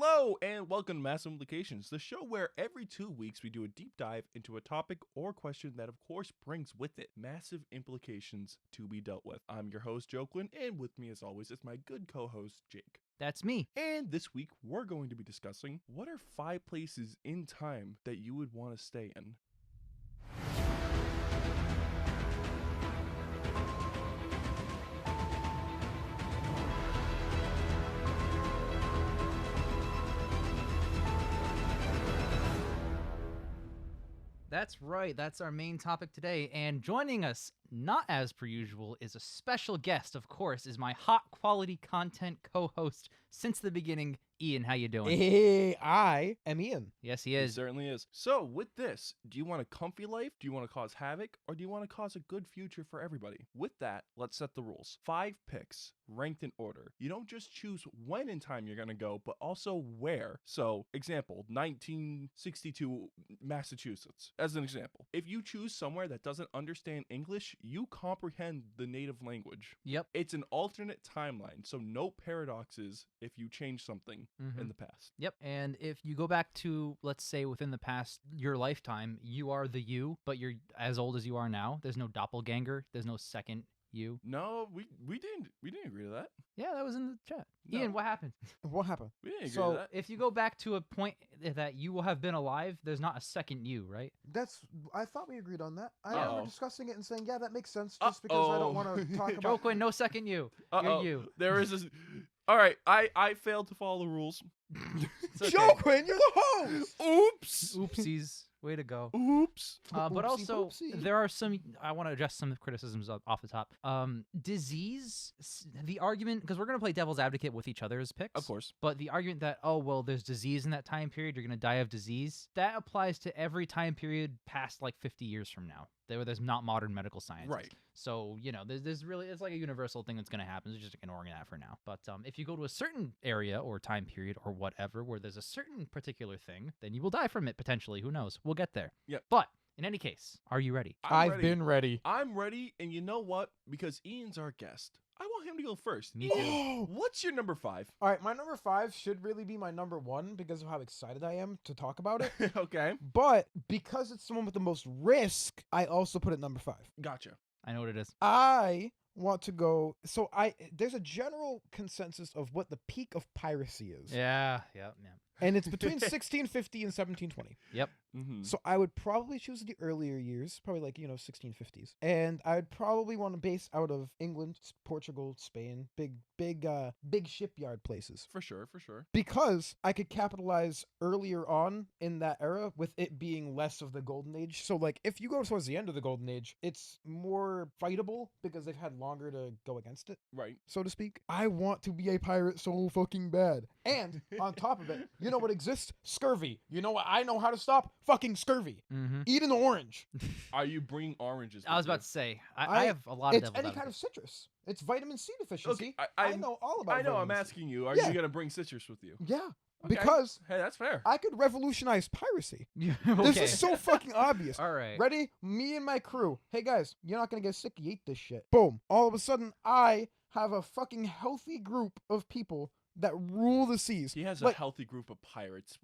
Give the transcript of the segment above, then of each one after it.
Hello and welcome to Massive Implications, the show where every 2 weeks we do a deep dive into a topic or question that of course brings with it massive implications to be dealt with. I'm your host, Joquin, and with me as always is my good co-host, Jake. That's me. And this week we're going to be discussing what are 5 places in time that you would want to stay in. That's right. That's our main topic today. And joining us, not as per usual, is a special guest, of course, is my hot quality content co-host since the beginning, Ian. How you doing? Hey, I am Ian. Yes, he It is. certainly is. So with this, do you want a comfy life? Do you want to cause havoc? Or do you want to cause a good future for everybody? With that, let's set the rules. 5 picks, ranked in order. You don't just choose when in time you're going to go, but also where. So, example, 1962 Massachusetts, as an example. If you choose somewhere that doesn't understand English, you comprehend the native language. Yep. It's an alternate timeline, so no paradoxes if you change something in the past. Yep. And if you go back to, let's say, within the past, your lifetime, you are the you, but you're as old as you are now. There's no doppelganger. There's no second you. No, we didn't agree to that. Yeah, that was in the chat. No. Ian, what happened? What happened? We didn't agree So, to that. If you go back to a point that you will have been alive, there's not a second you, right? I thought we agreed on that. I Uh-oh. remember discussing it and saying, yeah, that makes sense, just because I Uh-oh. don't want to talk Joe about. Quinn, no second you. Uh-oh. You're you. There is this. All right, I failed to follow the rules. It's okay. Joe Quinn, you're the host. Oops. Oopsies. Way to go. Oops. But Oopsie also, poopsie. there are some, I want to address some criticisms off the top. Disease, the argument, because we're going to play devil's advocate with each other's picks. Of course. But the argument that, oh, well, there's disease in that time period, you're going to die of disease, that applies to every time period past like 50 years from now. There's not modern medical science. Right. So, there's really, it's like a universal thing that's going to happen. It's just ignoring that for now. But if you go to a certain area or time period or whatever, where there's a certain particular thing, then you will die from it potentially. Who knows? We'll get there. Yep. But in any case, are you ready? I've been ready. I'm ready, and you know what? Because Ian's our guest, I want him to go first. Me too. Oh! What's your number 5? All right, my number 5 should really be my number 1 because of how excited I am to talk about it. Okay. But because it's the one with the most risk, I also put it number 5. Gotcha. I know what it is. I want to go. So there's a general consensus of what the peak of piracy is. Yeah. And it's between 1650 and 1720. Yep. Mm-hmm. So I would probably choose the earlier years, probably like, 1650s. And I'd probably want to base out of England, Portugal, Spain, big shipyard places. For sure. Because I could capitalize earlier on in that era with it being less of the golden age. So like if you go towards the end of the golden age, it's more fightable because they've had longer to go against it, Right. so to speak. I want to be a pirate so fucking bad. And on top of it, you know what exists? Scurvy. You know what I know how to stop? Fucking scurvy. Mm-hmm. Eat an orange. Are you bringing oranges? I was with about to say, I have a lot of It's devil's any kind of advocates. citrus. It's vitamin C deficiency. Okay, I know all about I know. I'm vitamin C. asking you. Are Yeah. you gonna bring citrus with you? Yeah, Okay. because Hey, that's fair. I could revolutionize piracy. Okay. This is so fucking obvious. All right. Ready? Me and my crew. Hey guys, you're not gonna get sick. You ate this shit. Boom. All of a sudden, I have a fucking healthy group of people that rule the seas. He has a Like, healthy group of pirates.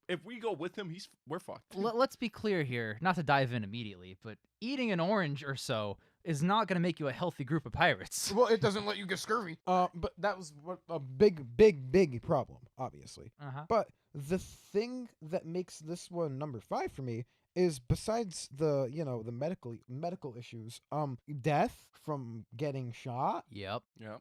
If we go with him, we're fucked. Let's be clear here, not to dive in immediately, but eating an orange or so is not going to make you a healthy group of pirates. well, it doesn't let you get scurvy. But that was a big problem, obviously. Uh-huh. But the thing that makes this one number 5 for me is besides the medical issues, death from getting shot. Yep. Yeah.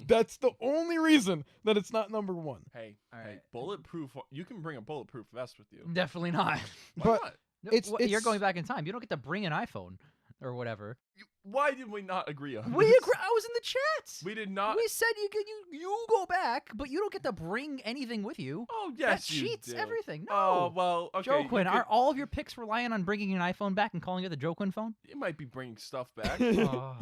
That's the only reason that it's not number 1. Hey, All hey, right. bulletproof. You can bring a bulletproof vest with you. Definitely not. Why But- not? No, It's- you're it's- going back in time. You don't get to bring an iPhone or whatever. Why did we not agree on We this? agree. I was in the chat. We did not. We said you go back, but you don't get to bring anything with you. Oh yes, that you cheats do. everything. No. Oh well. Okay. Joe you Quinn, could- are all of your picks relying on bringing an iPhone back and calling it the Joe Quinn phone? You might be bringing stuff back. Oh.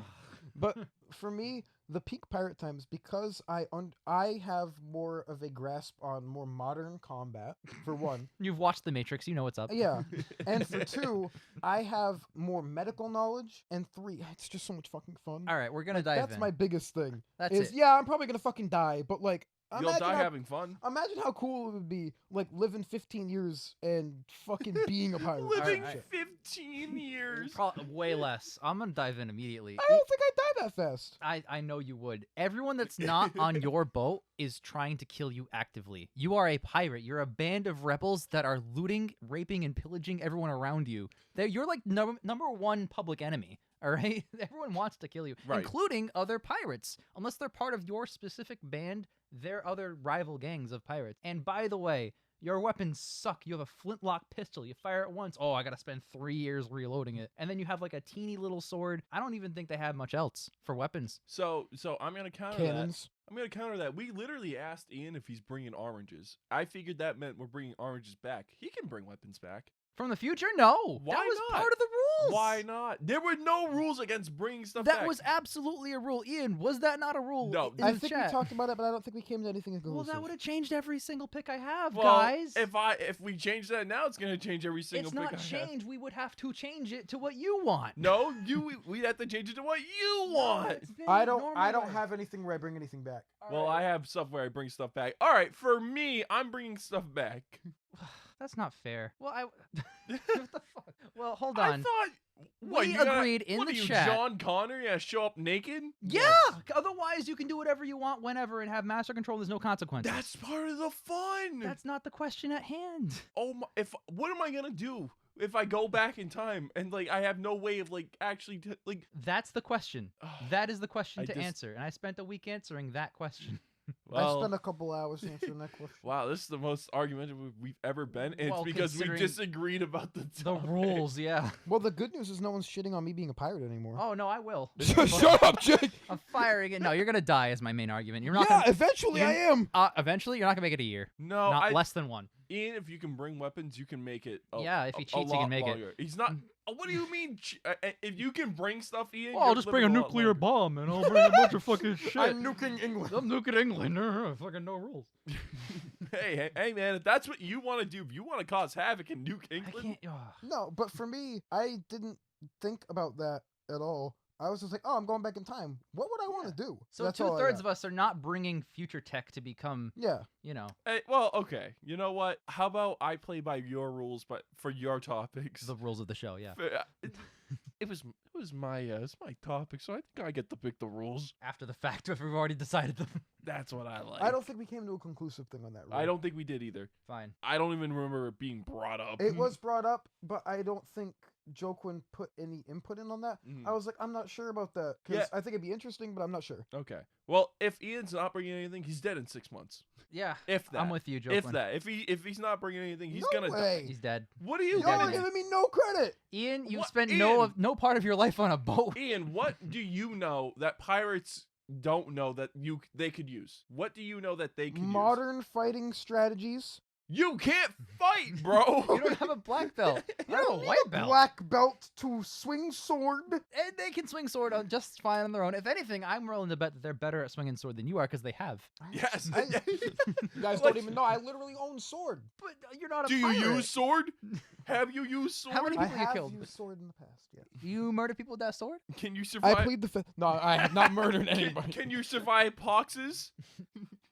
But for me, the peak pirate times, because I have more of a grasp on more modern combat, for one. You've watched The Matrix. You know what's up. Yeah. And for 2, I have more medical knowledge. And 3, it's just so much fucking fun. All right, we're going to Like, dive that's in. my biggest thing. That's is, it. yeah, I'm probably going to fucking die, but like, You'll Imagine die how- having fun. Imagine how cool it would be, like, living 15 years and fucking being a pirate. Living Alright. 15 years. Way less. I'm gonna dive in immediately. I don't think I'd die that fast. I know you would. Everyone that's not on your boat is trying to kill you actively. You are a pirate. You're a band of rebels that are looting, raping, and pillaging everyone around you. You're like number one public enemy. All right? Everyone wants to kill you, Right. including other pirates. Unless they're part of your specific band, they're other rival gangs of pirates. And by the way, your weapons suck. You have a flintlock pistol. You fire it once. Oh, I gotta spend 3 years reloading it. And then you have like a teeny little sword. I don't even think they have much else for weapons. So I'm gonna counter that. Cannons. I'm gonna counter that. We literally asked Ian if he's bringing oranges. I figured that meant we're bringing oranges back. He can bring weapons back. From the future? No. Why that was not? part of the rules. Why not? There were no rules against bringing stuff That back. was absolutely a rule. Ian, was that not a rule? No. in I the think chat? we talked about it, but I don't think we came to anything Well, conclusive. that would have changed every single pick I have, well, guys. if we change that now, it's gonna change every single It's pick not I have. change. We would have to change it to what you want. No, we'd have to change it to what you want. It's been I the don't normal way. have anything where I bring anything back. All Well, right. I have stuff where I bring stuff back. All right, for me, I'm bringing stuff back. That's not fair. Well, what the fuck? Well, hold I on. thought what, We you gotta- agreed in what the are you, chat. John Connor? You gotta show up naked? Yeah. Otherwise, you can do whatever you want whenever and have master control. There's no consequences. That's part of the fun. That's not the question at hand. Oh my! What am I gonna do if I go back in time and like I have no way of like actually like? That's the question. Oh, That is the question I to just- answer, and I spent a week answering that question. I spent a couple hours answering that question. Wow, this is the most argumentative we've ever been, and Well, it's because we considering disagreed about the The topic. rules, yeah. Well, the good news is no one's shitting on me being a pirate anymore. Oh no, I will. Shut up, Jake. I'm firing it. No, you're gonna die is my main argument. You're not Yeah, gonna. eventually I am. Eventually, you're not gonna make it a year. No, Not less than one. Ian, if you can bring weapons, you can make it. Yeah, if he a cheats, he lot can make it. longer. He's not. What do you mean? If you can bring stuff, Ian, Well, I'll you're just living bring a lot nuclear longer. bomb and I'll bring a bunch of fucking shit. I'm nuking England. I'm nuking England. Fucking no rules. Hey, man! If that's what you want to do, if you want to cause havoc and nuke I England, can't. No, but for me, I didn't think about that at all. I was just like, oh, I'm going back in time. What would I want to do? So That's all I 2/3 got. of us are not bringing future tech to become, Yeah. you know, hey, well, okay. You know what? How about I play by your rules, but for your topics? the rules of the show. Yeah. It was my topic, so I think I get to pick the rules. After the fact, if we've already decided them. That's what I like. I don't think we came to a conclusive thing on that. I don't think we did either. Fine. I don't even remember it being brought up. It was brought up, but I don't think Joquin put any input in on that. Mhm. I was like, I'm not sure about that because Yeah. I think it'd be interesting, but I'm not sure. Okay. Well, if Ian's not bringing anything, he's dead in 6 months. Yeah. If that. I'm with you, Joe. If that. If he's not bringing anything, he's No gonna way. He's dead. die. What are you Y'all are getting? giving me no credit. Ian, you What? spent Ian? no part of your life on a boat. Ian, what do you know that pirates don't know that they could use? What do you know that they could use? Modern fighting strategies. You can't fight, bro. You don't have a black belt. You have a white belt. Black belt to swing sword. And they can swing sword on just fine on their own. If anything, I'm willing to bet that they're better at swinging sword than you are because they have. Yes. You guys What? don't even know. I literally own sword. But you're not a Do you pirate. use sword? Have you used sword? How many I people you have killed? used sword in the past. Yeah. You murder people with that sword? Can you I survive? plead the fifth. No, I have not murdered Can- anybody. Can you survive poxes?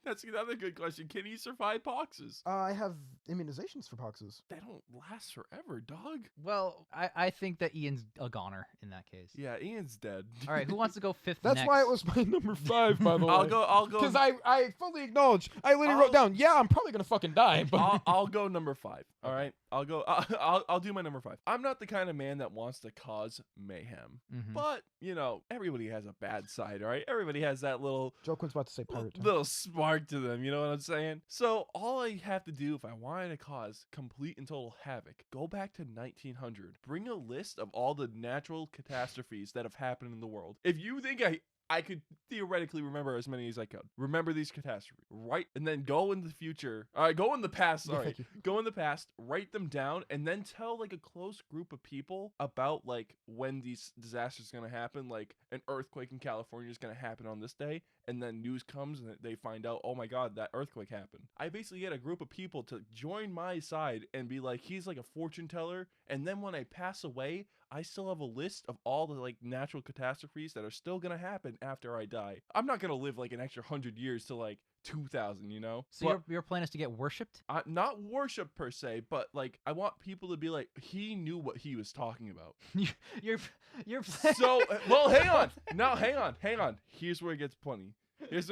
That's another good question. Can you survive poxes? I have immunizations for poxes. They don't last forever, dog. Well, I think that Ian's a goner in that case. Yeah, Ian's dead. All right, who wants to go fifth That's next? why it was my number 5, by the way. I'll go. Because I fully acknowledge. I literally I'll- wrote down, yeah, I'm probably gonna fucking die, but I'll go number 5. All right, I'll go. I'll do my number 5. I'm not the kind of man that wants to cause mayhem, Mhm. but you know, everybody has a bad side, all right? Everybody has that little Joe Quinn's about to say pirate. time. little spark to them. You know what I'm saying? So all I have to do if I wanted to cause complete and total havoc, go back to 1900. Bring a list of all the natural catastrophes that have happened in the world. If you think I could theoretically remember as many as I could. Remember these catastrophes, right? And then go in the future. Go in the past. Yeah, Sorry, thank you. go in the past. Write them down, and then tell like a close group of people about like when these disasters are gonna happen. Like an earthquake in California is gonna happen on this day, and then news comes and they find out, oh my god, that earthquake happened. I basically get a group of people to join my side and be like, he's like a fortune teller. And then when I pass away, I still have a list of all the like natural catastrophes that are still gonna happen after I die. I'm not gonna live like an extra 100 years to like 2000, you know? So But your plan is to get worshipped? not worship per se, but like I want people to be like, he knew what he was talking about. Your plan. So, well, hang on. No, hang on. Here's where it gets funny. Here's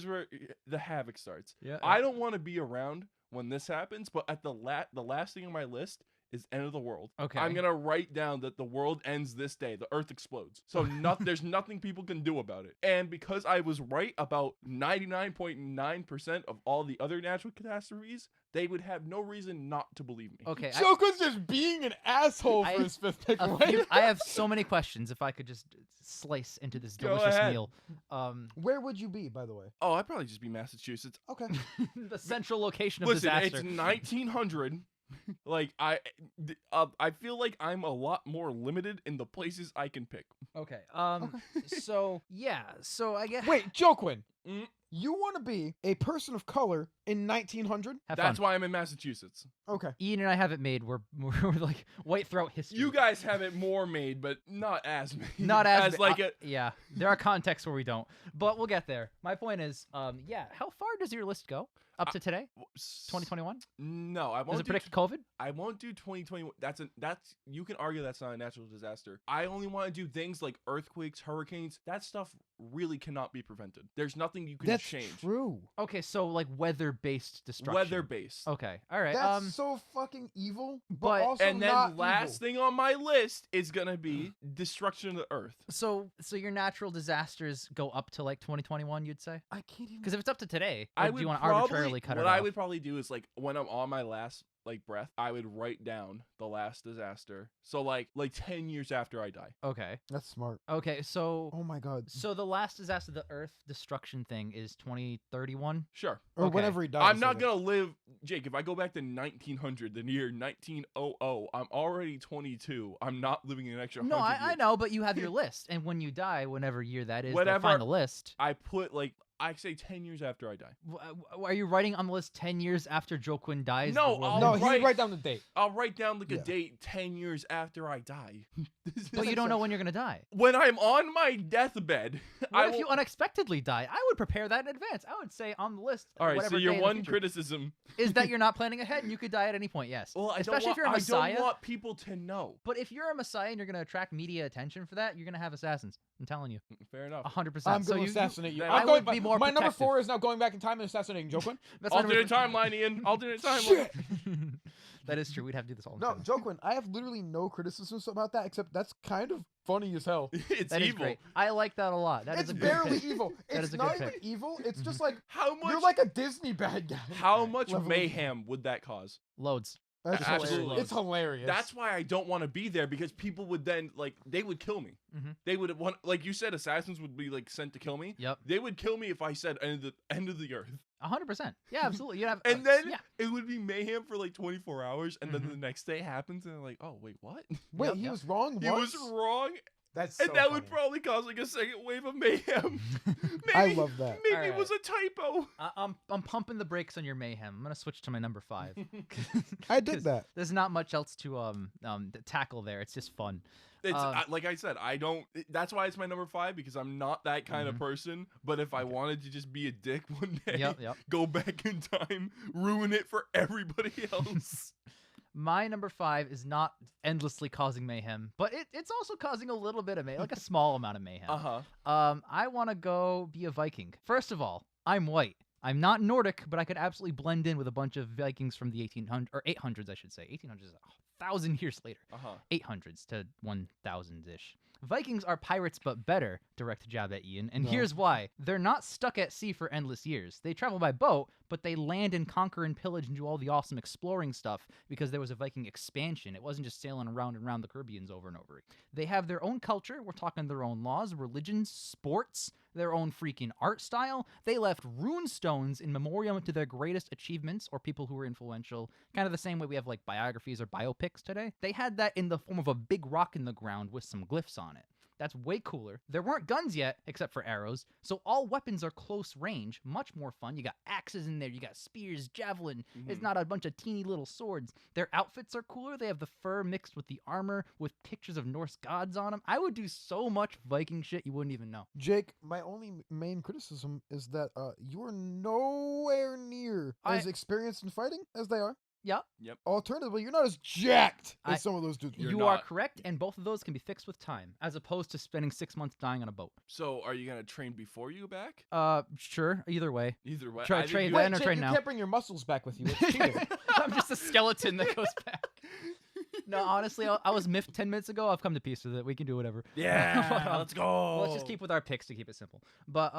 where the havoc starts. Yeah. I don't want to be around when this happens, but at the last thing on my list is end of the world. Okay. I'm gonna write down that the world ends this day. The earth explodes. So there's nothing people can do about it. And because I was right about 99.9% of all the other natural catastrophes, they would have no reason not to believe me. Okay. Joker's just being an asshole for his fifth pick. I have so many questions. If I could just slice into this Go delicious ahead. meal. Where would you be, by the way? Oh, I'd probably just be Massachusetts. Okay. The central location of Listen, disaster. it's 1900. Like I feel like I'm a lot more limited in the places I can pick. Okay. So yeah. So I guess. Wait, Joquin. Mm. You want to be a person of color in 1900? That's why I'm in Massachusetts. Okay. Ian and I have it made. We're like white throat history. You guys have it more made, but not as made. Not as like ma- it. Yeah, there are contexts where we don't, but we'll get there. My point is, yeah. How far does your list go up to today? 2021? No, I won't. Does it predict COVID? I won't do 2021. That's you can argue that's not a natural disaster. I only want to do things like earthquakes, hurricanes. That stuff really cannot be prevented. There's nothing you can That's change. true. Okay, so like weather-based destruction. Weather-based. Okay, all right. That's so fucking evil, but but- also And then not last evil. thing on my list is gonna be destruction of the earth. So your natural disasters go up to like 2021, you'd say? I can't even. Because if it's up to today, I or do would you want to probably, arbitrarily cut it what off? I would probably do is like when I'm on my last like breath, I would write down the last disaster. So like 10 years after I die. Okay. That's smart. Okay. So Oh my god. so the last disaster, the Earth destruction thing, is 2031. Sure. Or okay. whenever he dies. I'm not I gonna live, Jake. If I go back to 1900, the year 1900, I'm already 22. I'm not living an extra. No, 100 I years. know, but you have your list, and when you die, whenever year that is, they'll Whatever- find the list. I put I say 10 years after I die. Are you writing on the list 10 years after Joaquin dies? No, the world I'll No, ends? he would write- write down the date. I'll write down like a Yeah. date 10 years after I die. But you don't know when you're gonna die. When I'm on my deathbed, What if you unexpectedly die? I would prepare that in advance. I would say on the list. All right, whatever so your day in the one future, criticism. is that you're not planning ahead and you could die at any point. Yes. Well, Especially if you're a Messiah. I don't want people to know. But if you're a Messiah and you're gonna attract media attention for that, you're gonna have assassins. I'm telling you, Fair enough. 100%. I'm so going to you, assassinate you. then I'm I going would be more my number protective. 4 is now going back in time and assassinating Joquin. That's my number Alternate three. timeline, Ian. Alternate timeline. Shit. That is true. We'd have to do this all the No, time. Joquin, I have literally no criticisms about that, except that's kind of funny as hell. It's That is evil. great. I like that a lot. That is It's a good barely pick. evil. That It's is a not good even pick. evil. It's just like How much? you're like a Disney bad guy. how much level of- mayhem would that cause? Loads. That's Absolutely. hilarious. It's hilarious. That's why I don't want to be there, because people would then they would kill me. Mhm. They would want, like you said, assassins would be like sent to kill me. Yep. They would kill me if I said end of the earth, 100%. Yeah, absolutely. You'd have. and then yeah. it would be mayhem for like 24 hours, and then Mhm. the next day happens, and they're like, oh wait, what? Wait, Yep, he yep. was wrong He was once? wrong, That's and so that would funny. probably cause like a second wave of mayhem. Maybe, I love that. Maybe All it was a typo. I'm pumping the brakes on your mayhem. I'm gonna switch to my number 5. I did 'Cause that. There's not much else to tackle there. It's just fun. It's Um, like I said, I don't. That's why it's my number 5, because I'm not that kind of person. But if I wanted to just be a dick one day, Yep. go back in time, ruin it for everybody else. My number 5 is not endlessly causing mayhem, but it's also causing a little bit of mayhem, like a small amount of mayhem. I want to go be a Viking. First of all, I'm white. I'm not Nordic, but I could absolutely blend in with a bunch of Vikings from the 1800s, or 800s, I should say. 1800s is 1,000 years later. 800s to 1000s-ish. Vikings are pirates but better, direct jab at Ian, and No. here's why. They're not stuck at sea for endless years. They travel by boat, but they land and conquer and pillage and do all the awesome exploring stuff because there was a Viking expansion. It wasn't just sailing around and around the Caribbeans over and over. They have their own culture. We're talking their own laws, religions, sports, their own freaking art style. They left rune stones in memoriam to their greatest achievements or people who were influential, kind of the same way we have like biographies or biopics today. They had that in the form of a big rock in the ground with some glyphs on it. That's way cooler. There weren't guns yet, except for arrows, so all weapons are close range, much more fun. You got axes in there, you got spears, javelin. It's not a bunch of teeny little swords. Their outfits are cooler. They have the fur mixed with the armor with pictures of Norse gods on them. I would do so much Viking shit you wouldn't even know. Jake, my only main criticism is that you are nowhere near as experienced in fighting as they are. Yep. Alternatively, you're not as jacked as some of those dudes. You are correct, and both of those can be fixed with time, as opposed to spending 6 months dying on a boat. So, are you gonna train before you go back? Sure. Either way. Either way. Train Wait, then or Jake, train you now. can't bring your muscles back with you. It's cheating. I'm just a skeleton that goes back. No, honestly, I was miffed 10 minutes ago. I've come to peace with it. We can do whatever. Yeah, let's go. Let's just keep with our picks to keep it simple. But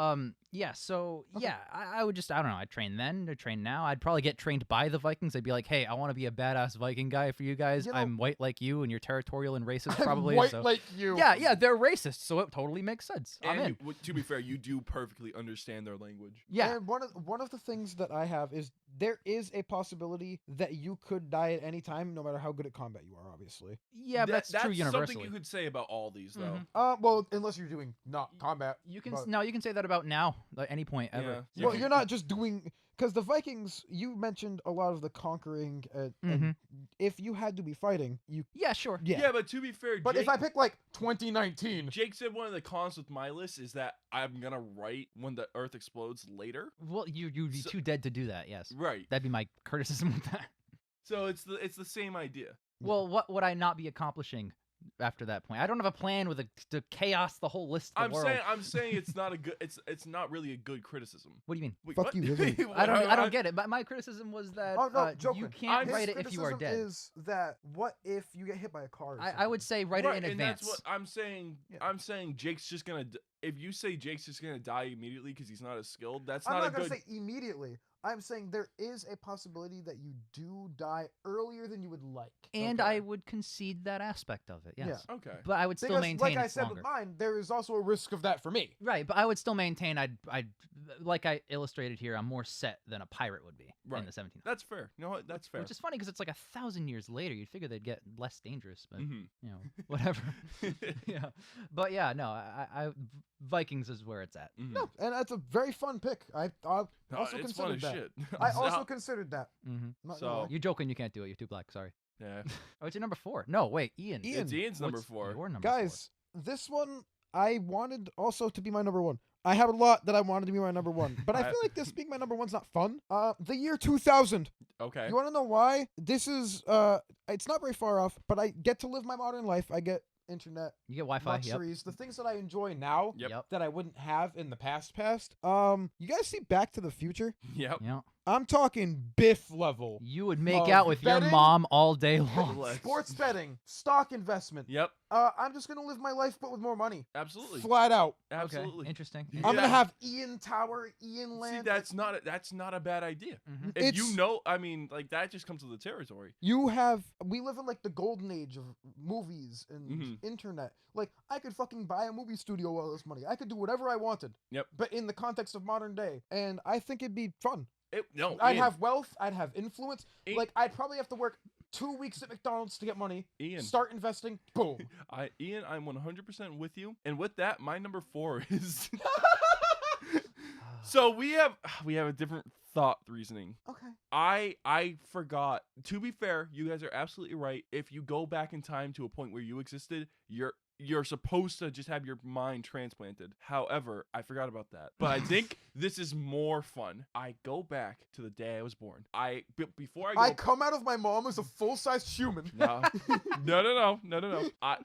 yeah. So yeah, I would just I don't know. I'd train then or train now. I'd probably get trained by the Vikings. I'd be like, hey, I want to be a badass Viking guy for you guys. You know, I'm white like you, and you're territorial and racist probably. White so. like you. Yeah, they're racist, so it totally makes sense. I'm in. To be fair, you do perfectly understand their language. Yeah. And one of the things that I have is there is a possibility that you could die at any time, no matter how good at combat you are. Obviously. Yeah, but that's true universally. Something you could say about all these, though. Well, unless you're doing not combat. You can you can say that about now, at any point ever. Yeah. Well, you're not just doing because the Vikings. You mentioned a lot of the conquering, and if you had to be fighting, you. Yeah, sure. Yeah, but to be fair, But Jake, if I pick like 2019, Jake said one of the cons with my list is that I'm gonna write when the Earth explodes later. Well, you'd be too dead to do that. Yes. Right. That'd be my criticism with that. So it's the same idea. Well, what would I not be accomplishing after that point? I don't have a plan to chaos the whole list. Of the world. I'm saying it's not a good. It's not really a good criticism. What do you mean? Wait, Fuck what? you, isn't it? I don't get it. But my criticism was that joking. you can't His write it if you are criticism dead. Is that what if you get hit by a car? Or I would say write Right, it in and advance. that's what I'm saying. Yeah. I'm saying Jake's just gonna. If you say Jake's just gonna die immediately because he's not as skilled, that's I'm not a not gonna good. say immediately. I'm saying there is a possibility that you do die earlier than you would like. And Okay. I would concede that aspect of it. Yes. Yeah. Okay. But I would still Because, maintain like I it's said longer. with mine, there is also a risk of that for me. Right, but I would still maintain I'd like I illustrated here, I'm more set than a pirate would be Right. in the 17th. That's fair. You know what? That's fair. Which is funny because it's like 1,000 years later. You'd figure they'd get less dangerous, but Mhm. you know, whatever. Yeah, but yeah, no, I Vikings is where it's at. Mhm. No, and that's a very fun pick. I also No, it's fun considered as that. shit. I It's also not- considered that. Mm-hmm. Not So- gonna lie. You're joking. You can't do it. You're too black. Sorry. yeah. Oh, it's your number 4. No, wait, Ian. Ian. It's Ian's number What's 4. Your number Guys, this one I wanted also to be my number one. I have a lot that I wanted to be my number one, but I feel like this being my number one's not fun. The year 2000. Okay. You want to know why? This is it's not very far off, but I get to live my modern life. I get internet, You get Wi-Fi. Yep. luxuries, the things that I enjoy now Yep. that I wouldn't have in the past. You guys see Back to the Future? Yep. Yep. I'm talking Biff level. You would make Of out with your betting? mom all day long. Let's- Sports betting, stock investment. Yep. I'm just gonna live my life, but with more money. Absolutely. Flat out. Absolutely. Okay. Interesting. Yeah. I'm gonna have Ian Tower, Ian See, Land. that's not a bad idea. Mhm. If you It's- know, I mean, like that just comes with the territory. We live in like the golden age of movies and Mhm. internet. Like I could fucking buy a movie studio with all this money. I could do whatever I wanted. Yep. But in the context of modern day, and I think it'd be fun. No, I'd Ian, have wealth. I'd have influence. Ian- Like I'd probably have to work 2 weeks at McDonald's to get money. Ian. Start investing. Boom. Ian, I'm 100% with you. And with that, my number 4 is. So we have a different thought reasoning. Okay. I forgot. To be fair, you guys are absolutely right. If you go back in time to a point where you existed, you're supposed to just have your mind transplanted. However, I forgot about that. But I think this is more fun. I go back to the day I was born. Before I go. I come out of my mom as a full-sized human. No. No.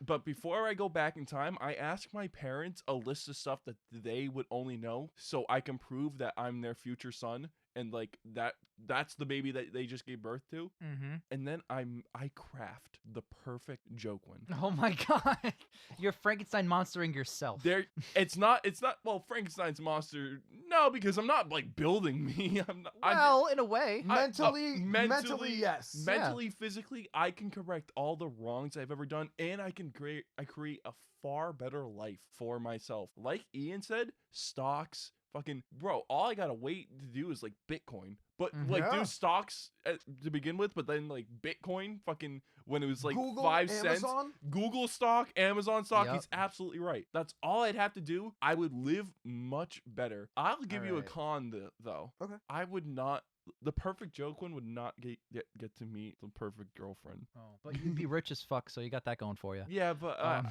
But before I go back in time, I ask my parents a list of stuff that they would only know, so I can prove that I'm their future son, and like that's the baby that they just gave birth to. Mm-hmm. And then I craft the perfect joke one. Oh my god. You're Frankenstein monstering yourself. It's not well, Frankenstein's monster. No, because I'm not like building me. I'm not. Well, in a way. Mentally, mentally, yes. Mentally, physically, I can correct all the wrongs I've ever done, and I create a far better life for myself. Like Ian said, stocks, fucking bro. All I gotta wait to do is like Bitcoin, but like Yeah. do stocks to begin with, but then like Bitcoin, fucking when it was like Google, 5 cents. Amazon. Google stock, Amazon stock. Yep. He's absolutely right. That's all I'd have to do. I would live much better. I'll give you a Alright. con though. Okay. I would not. The perfect Joquin would not get to meet the perfect girlfriend. Oh, but you'd be rich as fuck, so you got that going for you. Yeah, but Um,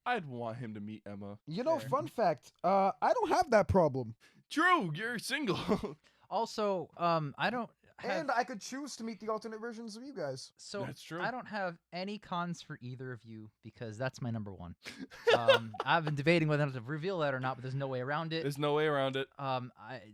I'd want him to meet Emma. You know, Fair. fun fact. I don't have that problem, True, you're single. Also, I don't have. and I could choose to meet the alternate versions of you guys. So That's true. I don't have any cons for either of you because that's my number one. I've been debating whether to reveal that or not, but there's no way around it. There's no way around it. Do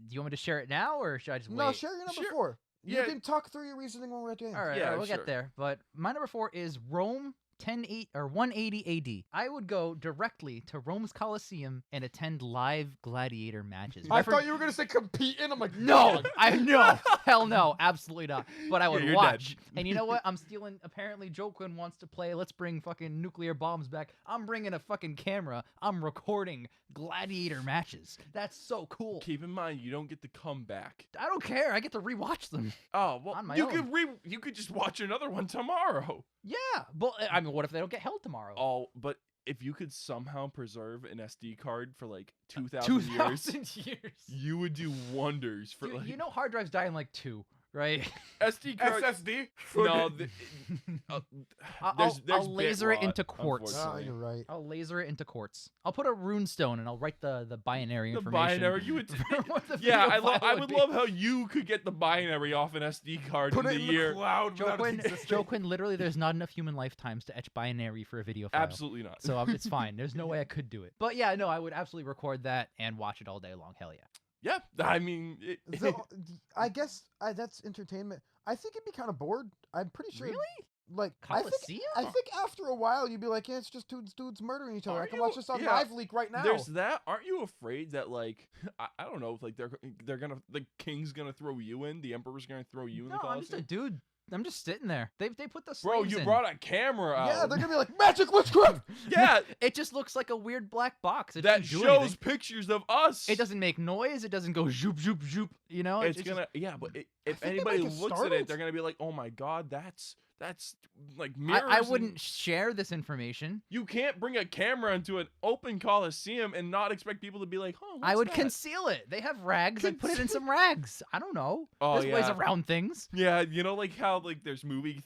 you want me to share it now or should I just No, wait? share your number Sure. 4. You Yeah. can talk through your reasoning when we're at the end. All right, Yeah, we'll sure. get there. But my number 4 is Rome 180 AD. I would go directly to Rome's Colosseum and attend live gladiator matches. I thought you were gonna say competing. I'm like, No, dog. I know. Hell no, absolutely not. But I would you're dead. watch. And you know what? I'm stealing. Apparently, Joquin wants to play. Let's bring fucking nuclear bombs back. I'm bringing a fucking camera. I'm recording gladiator matches. That's so cool. Keep in mind, you don't get to come back. I don't care. I get to rewatch them. Oh well, On my you own. you could just watch another one tomorrow. Yeah, but I mean, what if they don't get held tomorrow? Oh, but if you could somehow preserve an SD card for like 2,000 years, 2,000 years. you would do wonders for Dude, like you know, hard drives die in like 2, right? SD card. SSD. No, there's I'll laser it bit into rot, quartz. Ah, unfortunately. you're right. I'll laser it into quartz. I'll put a rune stone and I'll write the binary The information. binary, you would. What the Yeah, video I file would be. love how you could get the binary off an SD card Put in it the in year. the cloud. without it Joquin, existing. Joquin, literally, there's not enough human lifetimes to etch binary for a video file. Absolutely not. So it's fine. There's no way I could do it. But yeah, no, I would absolutely record that and watch it all day long. Hell yeah. Yeah, I mean, I guess that's entertainment. I think it'd be kind of bored. I'm pretty sure. Really? Like Colosseum? I think after a while you'd be like, yeah, it's just dudes murdering each other. I Aren't can you- watch this on yeah, Live Leak right now. there's that. Aren't you afraid that like I don't know if like they're gonna the king's gonna throw you in, the emperor's gonna throw you in the No, I'm just a Colosseum? dude. I'm just sitting there. They put the Bro, slaves you in. brought a camera out. Yeah, they're gonna be like magic witchcraft. Yeah, It just looks like a weird black box. It that doesn't do shows anything. pictures of us. It doesn't make noise. It doesn't go zoop zoop zoop. You know, It's just- gonna but if think they anybody make it looks at startled. it, they're gonna be like, oh my god, that's like I mirrors. and- wouldn't share this information. You can't bring a camera into an open coliseum and not expect people to be like, huh? I what's would that? conceal it. They have rags. I'd put it in some rags. I don't know. Oh, There's ways yeah. around things. Yeah, you know, like how like there's movie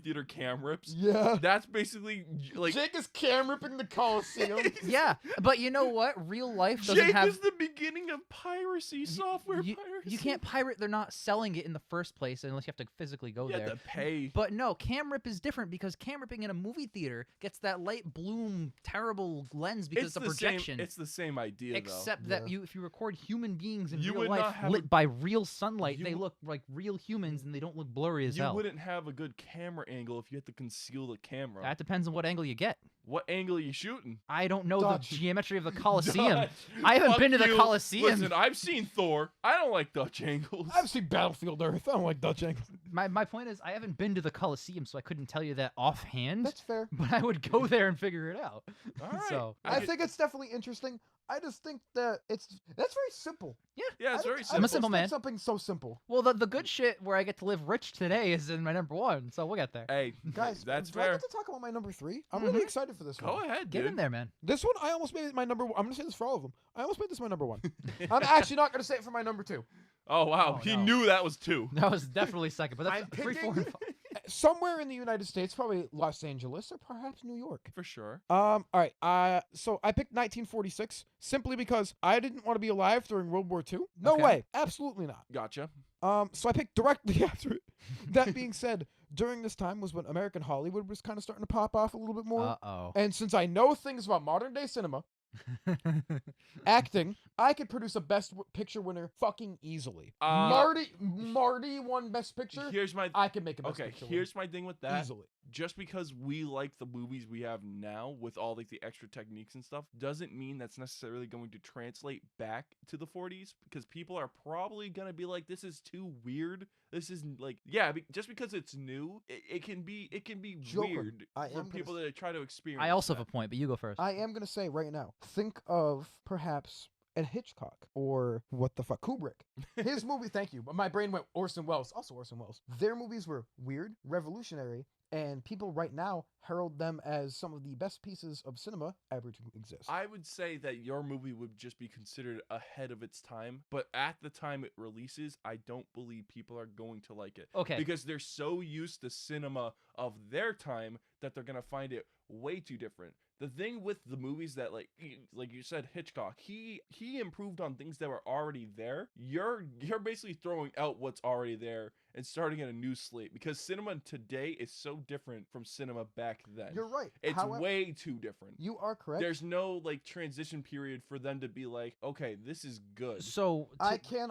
theater cam rips. Yeah. That's basically like Jake is cam ripping the Coliseum. Yeah, but you know what? Real life doesn't Jake have. is the beginning of piracy, software you, piracy. you can't pirate. They're not selling it in the first place unless you have to physically go You there. have to pay. But no, cam rip is different because cam ripping in a movie theater gets that light bloom terrible lens because it's a the projection. Same, it's the same idea, Except though. that if you record human beings in You real would life not have lit a- by real sunlight, you they w- look like real humans and they don't look blurry though. as You hell. wouldn't have a good camera angle if you had to conceal the camera. That depends on what angle you get. What angle are you shooting? I don't know Dutch. the geometry of the Coliseum. Dutch. I haven't Fuck been to the you. Coliseum. Listen, I've seen Thor. I don't like Dutch angles. I've seen Battlefield Earth. I don't like Dutch angles. My point is, I haven't been to the Coliseum, so I couldn't tell you that offhand. That's fair. But I would go there and figure it out. All right. So I get- think it's definitely interesting. I just think that that's very simple. yeah, it's I very didn't- I I'm a simple. didn't simple expect man. Something so simple, well, the good shit where I get to live rich today is in my number one. So we'll get there. Hey, guys. that's do I fair. get to talk about my number 3? I'm really Mhm. excited for this Go one. ahead, Get dude. in there, man. This one, I almost made it my number. I'm gonna say this for all of them. I almost made this my number 1. I'm actually not gonna say it for my number 2. Oh wow, Oh, he no. knew that was 2. That was definitely second, but that's I'm 3, 4, picking- and 5. Somewhere in the United States, probably Los Angeles or perhaps New York. For sure. All right. So I picked 1946 simply because I didn't want to be alive during World War II. No Okay. way. Absolutely not. Gotcha. So I picked directly after it. That being said, during this time was when American Hollywood was kind of starting to pop off a little bit more. Uh-oh. And since I know things about modern day cinema, acting, I could produce a Best Picture winner fucking easily. Marty won Best Picture. Here's my I could make a Best okay. Picture Here's my thing with winner that. easily. Just because we like the movies we have now with all like the extra techniques and stuff doesn't mean that's necessarily going to translate back to the 40s, because people are probably gonna be like, this is too weird. This isn't like just because it's new, it can be Joker, weird I for am gonna people that try to experience. I also that. have a point, but you go first. I am gonna say right now, think of perhaps and Hitchcock, or what the fuck, Kubrick. His movie, thank you, but my brain went Orson Welles, also Orson Welles. Their movies were weird, revolutionary, and people right now herald them as some of the best pieces of cinema ever to exist. I would say that your movie would just be considered ahead of its time, but at the time it releases, I don't believe people are going to like it. Okay. Because they're so used to cinema of their time that they're going to find it way too different. The thing with the movies that like you said, Hitchcock, he improved on things that were already there. You're basically throwing out what's already there and starting at a new slate, because cinema today is so different from cinema back then. You're right. It's However, way too different. you are correct. There's no like transition period for them to be like, okay, this is good. So can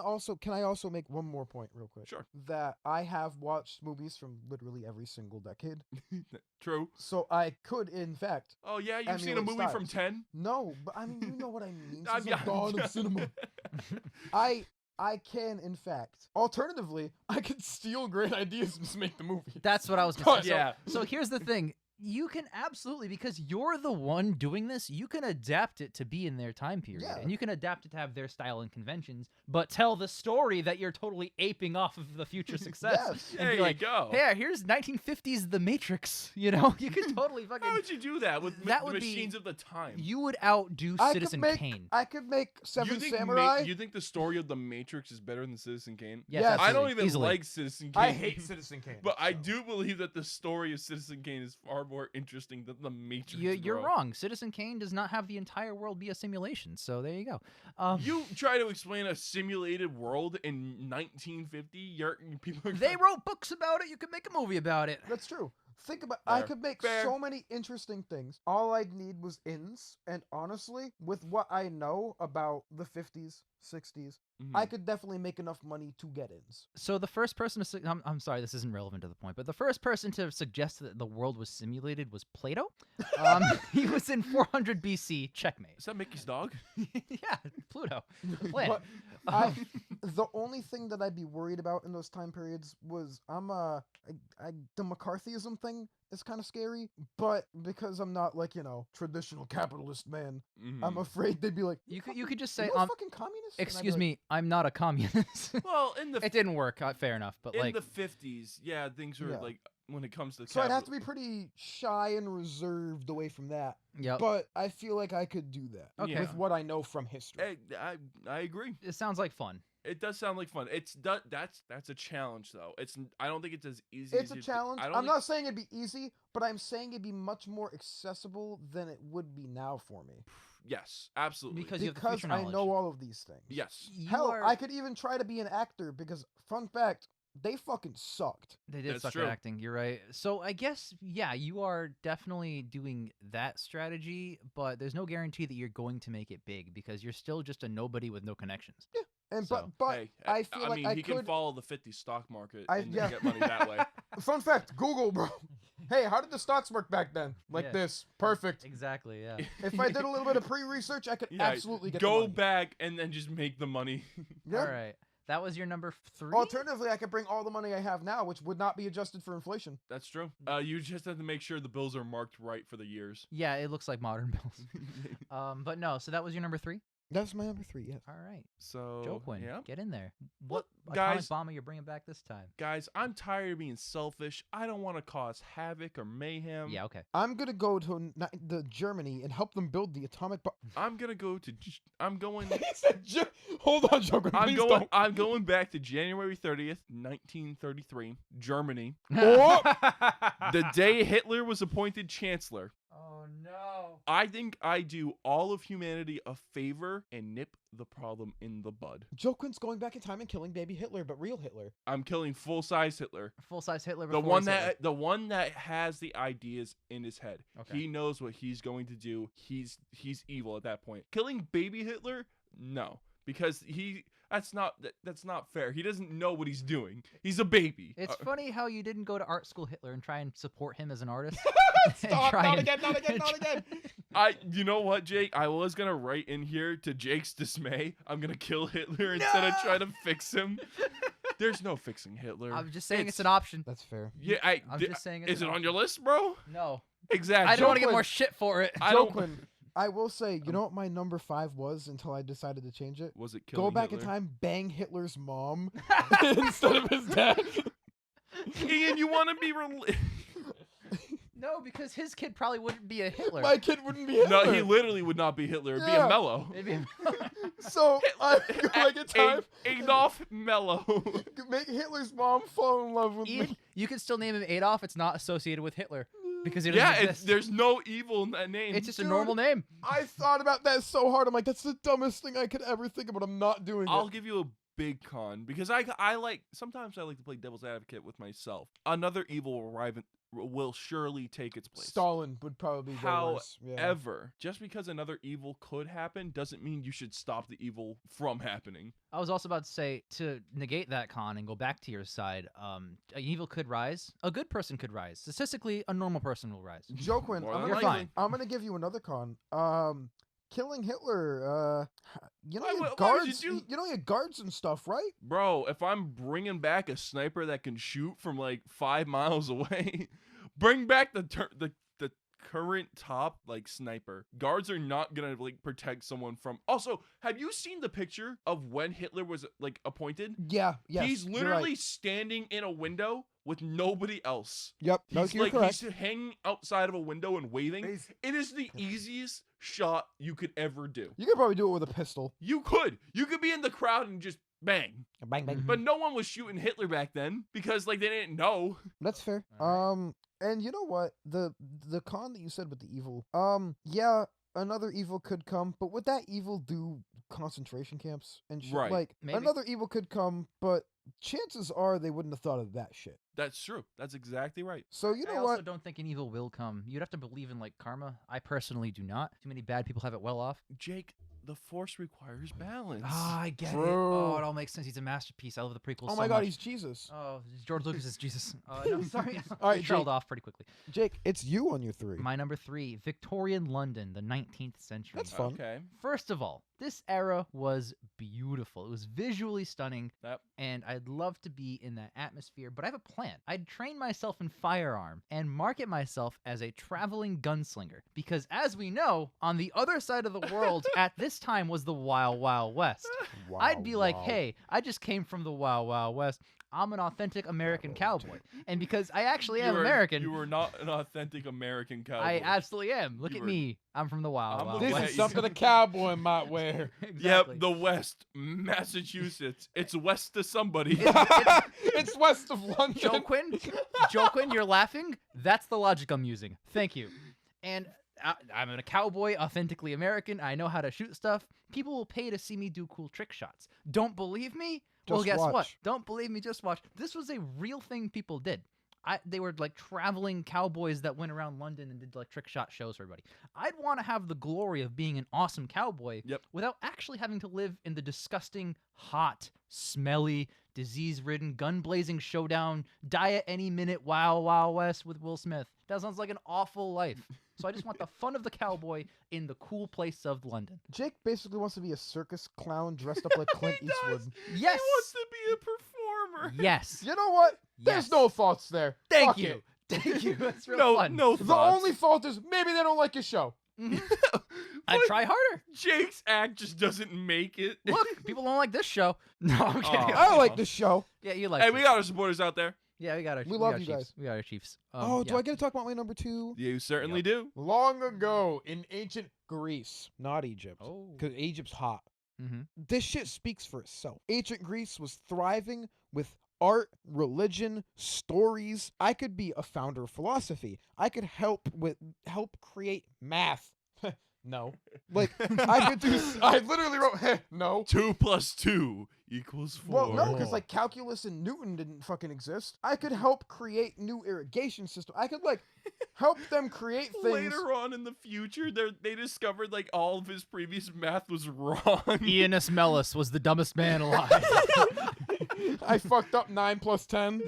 I also make one more point real quick? Sure. That I have watched movies from literally every single decade. True. So I could, in fact, Oh yeah, you've seen a emulate movie from styles. 10? No, but I mean, you know what I mean. I'm- Since the dawn of cinema. I can, in fact. Alternatively, I could steal great ideas and just make the movie. that's what I was going to say. Yeah. So here's the thing. You can absolutely, because you're the one doing this, you can adapt it to be in their time period. Yeah. And you can adapt it to have their style and conventions, but tell the story that you're totally aping off of the future success. Yes. And There be you like, go. hey, here's 1950s The Matrix. You know, you could totally fucking... How would you do that with That the would be- machines of the time? You would outdo I Citizen could make, Kane. I could make Seven you think Samurai. you think the story of the Matrix is better than Citizen Kane? Yes, Yes. I don't absolutely, even easily. like Citizen Kane. I hate Citizen Kane. But I so. do believe that the story of Citizen Kane is far more interesting than the Matrix. You're bro. wrong. Citizen Kane does not have the entire world be a simulation. So there you go. You try to explain a simulated world in 1950. People are They wrote books about it. You could make a movie about it. That's true. Think about I Fair. could make Fair. so many interesting things. All I'd need was ins, and honestly, with what I know about the 50s, 60s, I could definitely make enough money to get ins. So the first person to I'm sorry, this isn't relevant to the point, but the first person to suggest that the world was simulated was Plato. He was in 400 BC. Checkmate. Is that Mickey's dog? Yeah, Pluto, the planet. But the only thing that I'd be worried about in those time periods was the McCarthyism thing is kind of scary, but because I'm not like, traditional capitalist man, I'm afraid they'd be like, You could just say, "You guys fucking communists?" And I'd be excuse like, me, I'm not a communist. Well, in the It didn't work. Fair enough, but in like the 50s, yeah, things were Yeah. like when it comes to. So I'd have to be pretty shy and reserved away from that. yep. But I feel like I could do that Okay. with what I know from history. Hey, I agree. It sounds like fun. It does sound like fun. That's a challenge though. I don't think it's as easy. It's as a you challenge. I don't I'm think- not saying it'd be easy, but I'm saying it'd be much more accessible than it would be now for me. Yes, absolutely. Because you have the Because future I knowledge. know all of these things. yes. You Hell, are- I could even try to be an actor because, fun fact, they fucking sucked. They did That's suck true. at acting. You're right. So I guess you are definitely doing that strategy, but there's no guarantee that you're going to make it big because you're still just a nobody with no connections. And So, but Hey, I feel like mean, I he could. can follow the 50 stock market I- and yeah. get money that way. Fun fact, Google, bro. Hey, how did the stocks work back then? Like Yeah. this. Perfect. Exactly. Yeah. If I did a little bit of pre-research, I could Yeah, absolutely get the go money. back and then just make the money. Yeah. All right. That was your number 3. Alternatively, I could bring all the money I have now, which would not be adjusted for inflation. That's true. You just have to make sure the bills are marked right for the years. Yeah, it looks like modern bills. But no. So that was your number 3. That's my number 3. Yes. All right. So Joe Quinn, yeah. get in there. What guys- atomic bomb are you bringing back this time? Guys, I'm tired of being selfish. I don't want to cause havoc or mayhem. Yeah. Okay. I'm gonna go to the Germany and help them build the atomic bomb. I'm gonna go to. I'm going. Hold on, Joker. I'm Please going. don't. I'm going back to January 30th, 1933, Germany, Oh! the day Hitler was appointed chancellor. Oh no. I think I do all of humanity a favor and nip the problem in the bud. Joe Quinn's going back in time and killing baby Hitler, but real Hitler. I'm killing full-size Hitler. Full size Hitler. The before one he's Hitler. that the one that has the ideas in his head. Okay. He knows what he's going to do. He's evil at that point. Killing baby Hitler? No. Because that's not fair. He doesn't know what he's doing. He's a baby. It's funny how you didn't go to art school Hitler and try and support him as an artist. Stop! try Not and- again! Not again! Not again! You know what, Jake? I was gonna write in here to Jake's dismay. I'm gonna kill Hitler instead of trying to fix him. There's no fixing Hitler. I'm just saying it's an option. That's fair. Yeah, I'm just saying it's Is an it on your option. list, bro? No. Exactly. I don't want to get Quinn. more shit for it. I Joe don't- Quinn, I will say, you know what my number 5 was until I decided to change it? Was it killing Go back Hitler? in time, bang Hitler's mom instead of his dad. Ian, you want to be No, because his kid probably wouldn't be a Hitler. My kid wouldn't be Hitler. No, he literally would not be Hitler. It'd be Yeah. a Mello. It'd be So I go back in time, Adolf Mello. make Hitler's mom fall in love with Ian, me. you can still name him Adolf. It's not associated with Hitler because he doesn't Yeah, exist. there's no evil in that name. It's just a Dude, normal name. I thought about that so hard. I'm like, that's the dumbest thing I could ever think of, but I'm not doing I'll it. give you a big con because I like sometimes I like to play devil's advocate with myself. Another evil will surely take its place. Stalin would probably be worse. Yeah. However, just because another evil could happen doesn't mean you should stop the evil from happening. I was also about to say, to negate that con and go back to your side, an evil could rise. A good person could rise. Statistically, a normal person will rise. Joe Quinn, More I'm than You're gonna, fine. I'm gonna give you another con. Killing Hitler. You know, Why he had would you guards. do- You know, he had guards and stuff, right? Bro, if I'm bringing back a sniper that can shoot from like 5 miles away, bring back the current top like sniper. Guards are not gonna like protect someone from. Also, have you seen the picture of when Hitler was like appointed? Yeah. Yes. He's you're literally right. standing in a window with nobody else. Yep. No, He's you're like correct. he's hanging outside of a window and waving. It is the easiest shot you could ever do. You could probably do it with a pistol. You could be in the crowd and just bang. Bang bang. But no one was shooting Hitler back then because like they didn't know. That's fair. Alright. And you know what? The con that you said with the evil. Yeah, another evil could come, but would that evil do concentration camps and shit? Right. Like Maybe. another evil could come, but chances are they wouldn't have thought of that shit. That's true. That's exactly right. So you I know also what? don't think an evil will come. You'd have to believe in like karma. I personally do not. Too many bad people have it well off. Jake, the force requires balance. I get it. True. Oh, it all makes sense. He's a masterpiece. I love the prequels. Oh so my god, much. he's Jesus. Oh, George Lucas is Jesus. No, sorry. All right, It trailed Jake. off pretty quickly. Jake, it's you on your 3. My number 3, Victorian London, the 19th century. That's fun. Okay. First of all, this era was beautiful. It was visually stunning, Yep. and I'd love to be in that atmosphere, but I have a plan. I'd train myself in firearm and market myself as a traveling gunslinger, because as we know, on the other side of the world at this time was the Wild Wild West. Wow, I'd be like, wow. hey, I just came from the Wild Wild West. I'm an authentic American cowboy. And because I actually am American, You were not an authentic American cowboy. I absolutely am. Look You at were- me. I'm from the Wild I'm Wild looking This at West. is you. something a cowboy might wear. Exactly. Yep, the West, Massachusetts. It's west to somebody. It's west of London. Joe Quinn, you're laughing. That's the logic I'm using. Thank you. And I'm a cowboy, authentically American. I know how to shoot stuff. People will pay to see me do cool trick shots. Don't believe me? Well, Just guess what? watch. Don't believe me, just watch. This was a real thing people did. They were like traveling cowboys that went around London and did like trick shot shows for everybody. I'd want to have the glory of being an awesome cowboy Yep. without actually having to live in the disgusting, hot, smelly, disease-ridden, gun-blazing showdown, die at any minute, Wild Wild West with Will Smith. That sounds like an awful life. So I just want the fun of the cowboy in the cool place of London. Jake basically wants to be a circus clown dressed up like Clint He does. Eastwood. Yes. He wants to be a performer. Yes. You know what? There's Yes. no faults there. Thank Fuck you. it. Thank you. That's real No, fun. no The thoughts. only fault is maybe they don't like your show. Mhm. But I'd try harder. Jake's act just doesn't make it. Look, people don't like this show. No, I'm kidding. Aw. I like this show. Yeah, you like Hey, it. we got our supporters out there. Yeah, we got our We love got you Chiefs. guys. We got our Chiefs. Do yeah. I get to talk about my number 2? You certainly do. Long ago in ancient Greece, not Egypt, Oh. because Egypt's hot. Mm-hmm. This shit speaks for itself. Ancient Greece was thriving with art, religion, stories. I could be a founder of philosophy. I could help create math. No. Like I could do I literally wrote no. 2 plus 2 equals 4. Well, no, because like calculus and Newton didn't fucking exist. I could help create new irrigation system. I could like help them create things. Later on in the future, they discovered like all of his previous math was wrong. Ianus Mellus was the dumbest man alive. I fucked up 9 plus 10.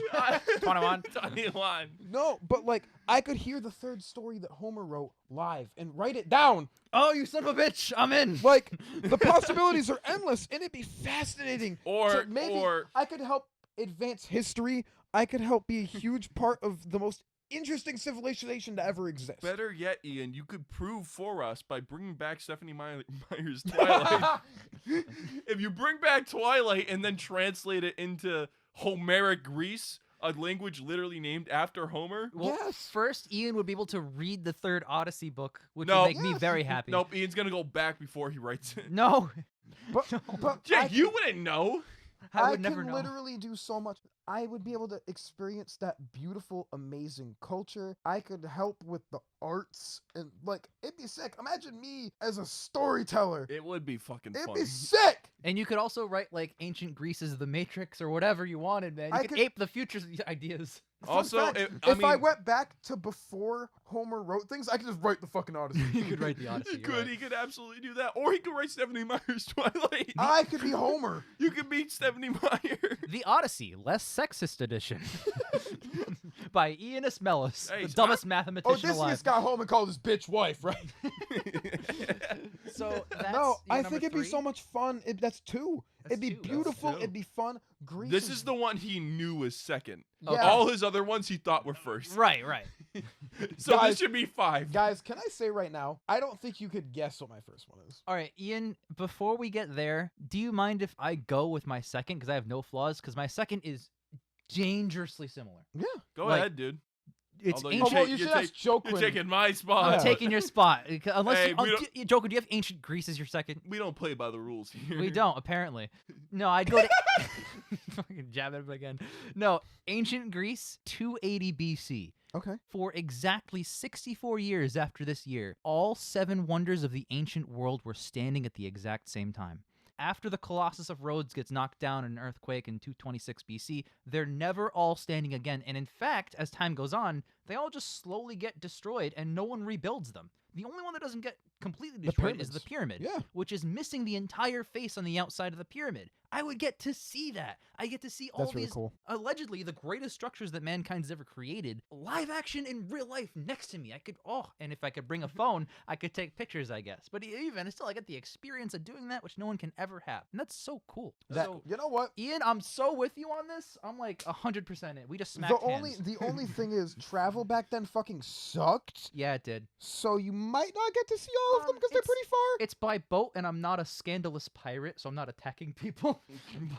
21. 21. No, but like I could hear the third story that Homer wrote live and write it down. Oh, you son of a bitch! I'm in. Like the possibilities are endless, and it'd be fascinating. Or maybe I could help advance history. I could help be a huge part of the most interesting civilization to ever exist. Better yet, Ian, you could prove for us by bringing back Stephanie Meyer's Twilight. If you bring back Twilight and then translate it into Homeric Greece, a language literally named after Homer. Well, Yes. first, Ian would be able to read the third Odyssey book, which No. would make me Yes. very happy. Nope, Ian's gonna go back before he writes it. No, But Jake, you wouldn't know. I would never can know. literally do so much. I would be able to experience that beautiful, amazing culture. I could help with the arts and like it'd be sick. Imagine me as a storyteller. It would be fucking It'd fun. be sick. And you could also write like ancient Greece's The Matrix or whatever you wanted, man. You I could could- ape the future ideas. Fun Also, fact, if if I mean, went back to before Homer wrote things, I could just write the fucking Odyssey. You could write the Odyssey. he you're could, right. he could absolutely do that, or he could write Stephanie Meyer's Twilight. I could be Homer. You could be Stephanie Meyer. The Odyssey, less sexist edition, by Ian Ismelis, Hey, the so dumbest mathematician Odysseus alive. got home and called his bitch wife, right? So that's No, I number think it'd be so 3? much fun. That's two. That's It'd be 2, that's beautiful. 2. It'd be fun. Greece. This is the one he knew was second. Okay. All his other ones he thought were first. Right, right. So Guys- this should be 5. Guys, can I say right now? I don't think you could guess what my first one is. All right, Ian, before we get there, do you mind if I go with my second? Because I have no flaws, because my second is dangerously similar. Yeah. Go like, ahead, dude. It's Although Oh, ancient. well, you You're should ask You're Joquin. taking my I'm spot. Yeah. taking your spot. Unless Hey, you, we don't- Joker, do you have ancient Greece as your second? We don't play by the rules here. We don't, apparently. No, I'd go to fucking jab at him again. No, ancient Greece, 280 BC. Okay. For exactly 64 years after this year, all 7 wonders of the ancient world were standing at the exact same time. After the Colossus of Rhodes gets knocked down in an earthquake in 226 BC, they're never all standing again. And in fact, as time goes on, they all just slowly get destroyed and no one rebuilds them. The only one that doesn't get completely destroyed is the pyramid, Yeah. which is missing the entire face on the outside of the pyramid. I would get to see that. I get to see all That's really these cool. allegedly the greatest structures that mankind's ever created, live action in real life next to me. I could, and if I could bring a phone, I could take pictures, I guess. But even still, I get the experience of doing that, which no one can ever have. And that's so cool. That, So, you know what? Ian, I'm so with you on this. I'm like 100% in. We just smacked hands. The only thing is travel back then fucking sucked. Yeah, it did. So you might not get to see all of them because they're it's- pretty far. It's by boat, and I'm not a scandalous pirate, so I'm not attacking people.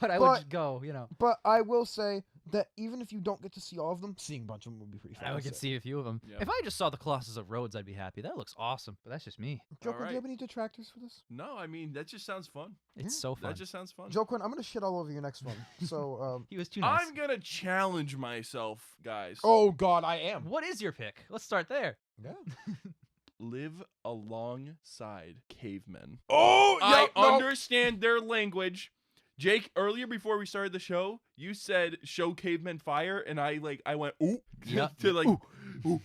But I But- would just go, you know. But I will say that even if you don't get to see all of them, seeing a bunch of them would be pretty fun. I could see a few of them. Yeah. If I just saw the Colossus of Rhodes, I'd be happy. That looks awesome. But that's just me. Joquin, do Alright. you have any detractors for this? No, I mean, that just sounds fun. It's Yeah. so fun. That just sounds fun. Joquin, I'm gonna shit all over your next one. So, He was too nice. I'm going to challenge myself, guys. oh god, I am. What is your pick? Let's start there. Yeah. Live alongside cavemen. Oh, I no. understand their language. Jake, earlier before we started the show, you said show cavemen fire, and I went ooh Yeah. to like Ooh. ooh,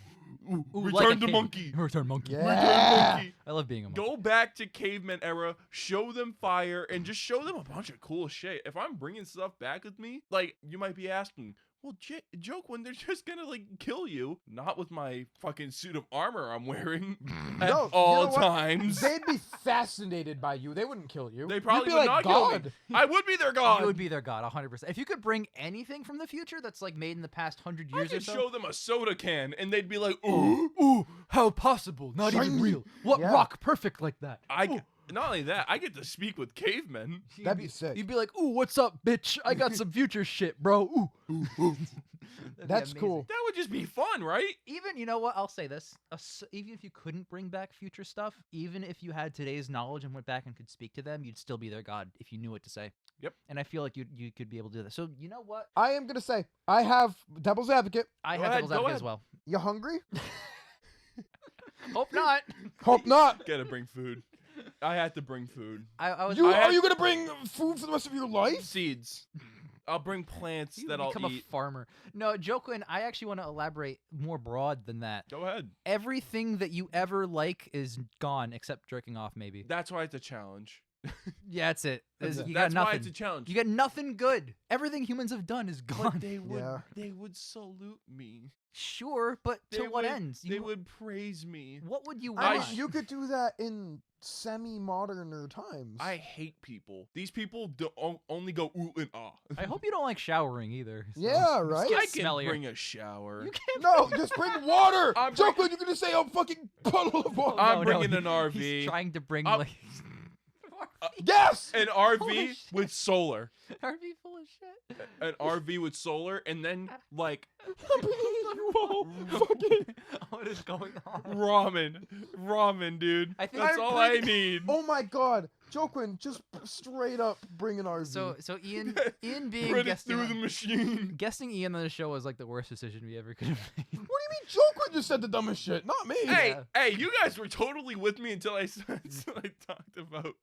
Ooh, return like a to cave- monkey. Return monkey. Yeah. Return monkey. I love being a monkey. Go back to caveman era, show them fire, and just show them a bunch of cool shit. If I'm bringing stuff back with me, like, you might be asking, well, joke when they're just gonna, like, kill you. Not with my fucking suit of armor I'm wearing at No, you all know what? times. They'd be fascinated by you. They wouldn't kill you. They probably You'd be would like not kill God. me. I would be their god. You would be their god, 100%. If you could bring anything from the future that's like made in the past 100 I years or could so. show them a soda can, and they'd be like, ooh. How possible? Not even real. What Yeah. rock perfect like that? Not only that, I get to speak with cavemen. That'd be sick. You'd be like, ooh, what's up, bitch? I got some future shit, bro. Ooh. That'd be That's cool. amazing. That would just be fun, right? Even, you know what? I'll say this. Even if you couldn't bring back future stuff, even if you had today's knowledge and went back and could speak to them, you'd still be their god if you knew what to say. Yep. And I feel like you could be able to do that. So, you know what? I am gonna say I have devil's advocate. I Go have ahead, devil's go advocate ahead. as well. You hungry? Hope not. Hope not. Gotta bring food. I had to bring food. I was. You I had- are you gonna bring food for the rest of your life? Seeds. I'll bring plants You that I'll become a eat. farmer. No, Joquin, I actually want to elaborate more broad than that. Go ahead. Everything that you ever like is gone except jerking off, maybe. That's why it's a challenge. Yeah, that's it. That's it. You That's got nothing. why it's a challenge. You got nothing good. Everything humans have done is but gone. they would Yeah. they would salute me. Sure, but to They what would- ends? They would praise me. What would you I want? mean, you could do that in semi-moderner times. I hate people. These people only go ooh and ah. I hope you don't like showering either. so- Yeah, right? Get I can smellier. bring a shower. You can't. No, just bring water. I'm Joker, you can just say a fucking puddle of water. I'm No, bringing an RV. He's trying to bring I'm- like Yes. An Holy RV shit. with solar. RV full of shit. An RV with solar, and then like I'm bringing you all fucking. What is going on? ramen, dude. I think That's I'm all I bringing- need. Oh my God, Joaquin, just straight up bring an RV. So Ian being Put it guesting through the machine. guesting Ian on the show was like the worst decision we ever could have made. What do you mean, Joaquin just said the dumbest shit, not me? Hey, Yeah. hey, you guys were totally with me until I talked about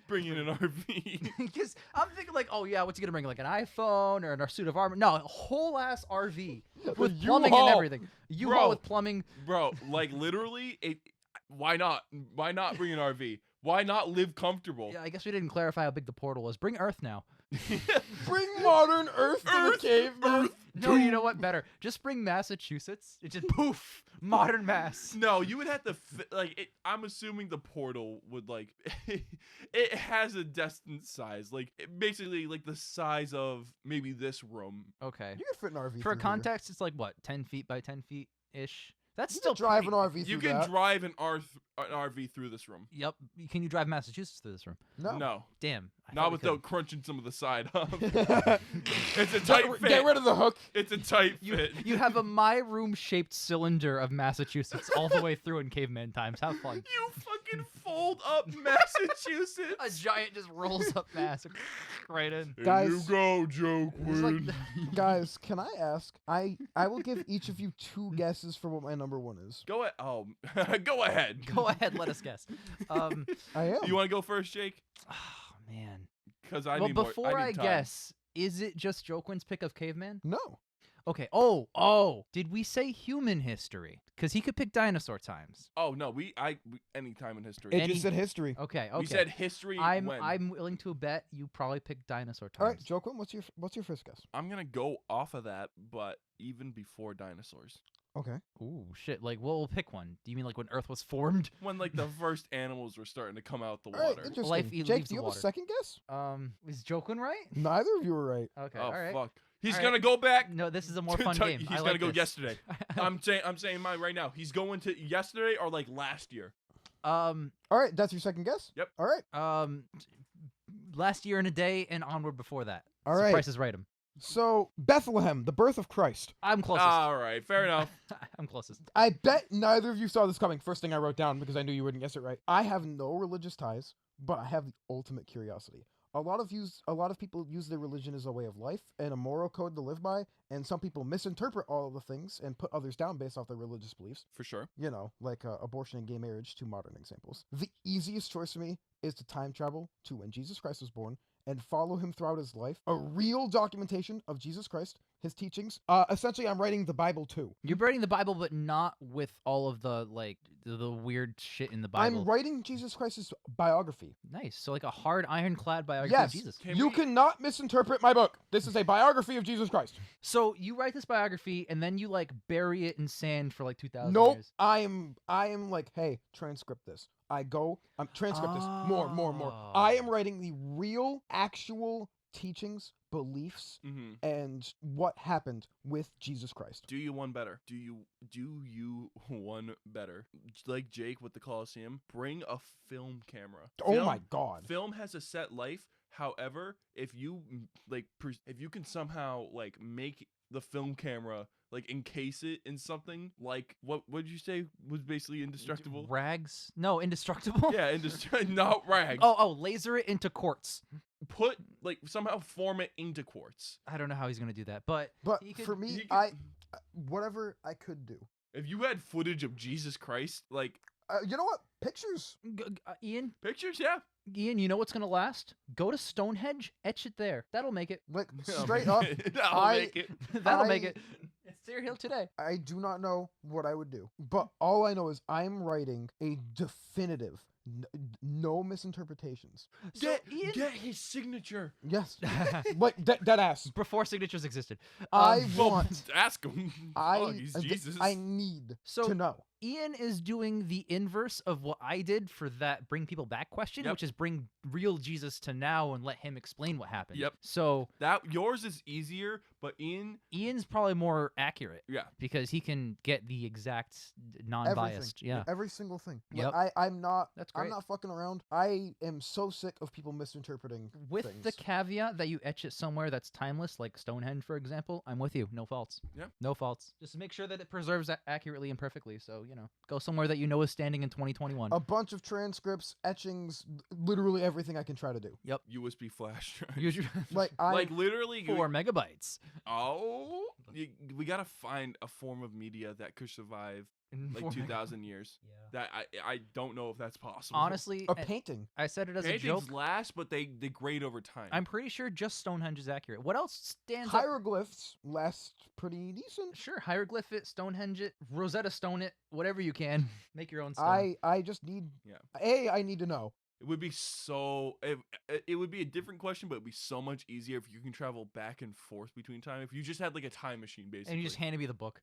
bringing an RV. Because I'm thinking like, oh yeah, what's he gonna bring? Like an iPhone or a suit of armor? No, a whole ass RV with A plumbing and U-Haul. everything. U-Haul Bro. with plumbing. Bro, like literally, why not? Why not bring an RV? Why not live comfortable? Yeah, I guess we didn't clarify how big the portal was. Bring Earth now. Bring modern Earth to the Earth, cave, man. No, you know what? Better. Just bring Massachusetts. It just poof, modern Mass. No, you would have to I'm assuming the portal would like it has a destined size, like basically like the size of maybe this room. Okay. You can fit an RV. For through here. context, it's like what, 10 feet by 10 feet ish. That's You still can drive pretty- an RV You through can that. drive an RV through this room. Yep. Can you drive Massachusetts through this room? No. Damn. I Not thought we without couldn't. crunching some of the side up. get, It's a tight fit. get rid of the hook. It's a tight You, fit. you have a my room shaped cylinder of Massachusetts all the way through in caveman times. Have fun. You fucking fold up Massachusetts. A giant just rolls up Mass right in. Here Guys, you go, Joe It's like Quinn. Guys, can I ask? I will give each of you 2 guesses for what my number 1 is. Go ahead. Oh, go ahead. Go ahead, let us guess. I am. You want to go first, Jake? Oh man. Because I Well, need before more. I need time. guess, is it just Joquin's pick of caveman? No. Okay. Oh. Did we say human history? Because he could pick dinosaur times. Oh no, we any time in history. It Any- just said history. Okay. We said history. I'm when. I'm willing to bet you probably picked dinosaur times. All right, Joaquin, what's your first guess? I'm gonna go off of that, but even before dinosaurs, Okay. Ooh, shit. Like, we'll pick one. Do you mean like when Earth was formed? when like the first animals were starting to come out the All right, water. interesting. Life Jake, leaves do the you have water. a second guess? Is Joquin right? Neither of you were right. Okay. Oh all right. fuck! He's All gonna go back. No, this is a more to fun ti- game. He's I gonna like go this. yesterday. I'm saying mine right now. He's going to yesterday or like last year. All right, that's your second guess? Yep. All right. Last year and a day and onward before that. All So right. Price is right. Him. So, Bethlehem, the birth of Christ. I'm closest. All right, fair enough. I'm closest. I bet neither of you saw this coming. First thing I wrote down because I knew you wouldn't guess it right. I have no religious ties, but I have the ultimate curiosity. A lot of people use their religion as a way of life and a moral code to live by, and some people misinterpret all of the things and put others down based off their religious beliefs. For sure. You know, like abortion and gay marriage, 2 modern examples. The easiest choice for me is to time travel to when Jesus Christ was born and follow him throughout his life. A real documentation of Jesus Christ, his teachings. Essentially, I'm writing the Bible too. You're writing the Bible, but not with all of the like the weird shit in the Bible. I'm writing Jesus Christ's biography. Nice. So like a hard ironclad biography Yes. of Jesus. Can You we- cannot misinterpret my book. This is a biography of Jesus Christ. So you write this biography and then you like bury it in sand for like 2,000 Nope. years. I am like, hey, transcript this. I'm transcript this. More. I am writing the real, actual teachings, beliefs, Mm-hmm. and what happened with Jesus Christ. Do you one better? Do you one better? Like Jake with the Colosseum, bring a film camera. Oh Film- my God. Film has a set life. However, if you if you can somehow like make the film camera like encase it in something like what did you say was basically indestructible? Rags? No, indestructible. Yeah, not rags. Oh, laser it into quartz. Put like somehow form it into quartz. I don't know how he's gonna do that, but But he could- for me, you could- whatever I could do. If you had footage of Jesus Christ, like You know what? Pictures. Ian, pictures, yeah. you know what's gonna last? Go to Stonehenge, etch it there. That'll make it. Like That'll straight make up, it. That'll I- make it. That'll make I- it. It's Deer Hill today. I do not know what I would do. But all I know is I'm writing a definitive No misinterpretations. So, Ian, Get his signature. Yes. Like that ass. before signatures existed. I Well, want. ask him. He's Jesus. I need So- to know. Ian is doing the inverse of what I did for that bring people back question, Yep. which is bring real Jesus to now and let him explain what happened. Yep. So That yours is easier, but Ian's probably more accurate yeah. because he can get the exact non-biased. Everything. Yeah. Every single thing. Yep. Like, I'm not. That's great. I'm not fucking around. I am so sick of people misinterpreting With things. the caveat that you etch it somewhere that's timeless, like Stonehenge, for example, I'm with you. No faults. Yeah. No faults. Just make sure that it preserves that accurately and perfectly. So, go somewhere that you know is standing in 2021. A bunch of transcripts, etchings, literally everything I can try to do. USB flash drive. Usually Like like literally 4 megabytes. we gotta find a form of media that could survive In like 4 2,000 years. Yeah. That I don't know if that's possible. Honestly, A painting. I said it as a paintings joke. last, but they degrade over time. I'm pretty sure just Stonehenge is accurate. What else stands up? Hieroglyphs last pretty decent. Sure, hieroglyph it, Stonehenge it, Rosetta Stone it, whatever you can. Make your own stone. I just need. Yeah. I need to know. It would be it would be a different question, but it'd be so much easier if you can travel back and forth between time. If you just had like a time machine, basically. And you just handed me the book.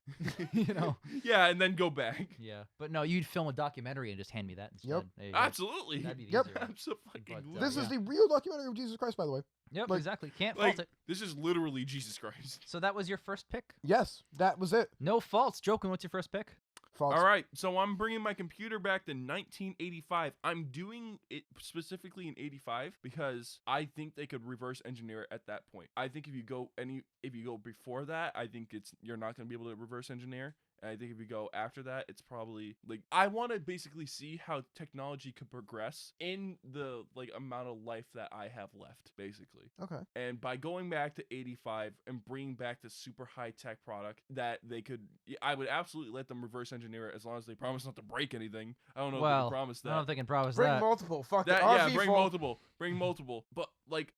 you know? Yeah, and then go back. Yeah. But no, you'd film a documentary and just hand me that instead. Yep. There you go. Absolutely. That'd be the Yep. easier way. Absolutely. But, This yeah. is the real documentary of Jesus Christ, by the way. Yep, like- exactly. Can't Like, fault it. this is literally Jesus Christ. So that was your first pick? Yes, that was it. No faults. Joking, what's your first pick? False. All right, so I'm bringing my computer back to 1985. I'm doing it specifically in 85 because I think they could reverse engineer it at that point. I think if you go before that, I think you're not going to be able to reverse engineer. And I think if you go after that, it's probably like I want to basically see how technology could progress in the like amount of life that I have left, basically. Okay. And by going back to 85 and bringing back the super high tech product that they could, I would absolutely let them reverse engineer it as long as they promise not to break anything. I don't know if they Well, can promise I don't know that. if they can promise Bring that. multiple. Fuck That it. yeah, RV bring full. multiple, bring multiple. But like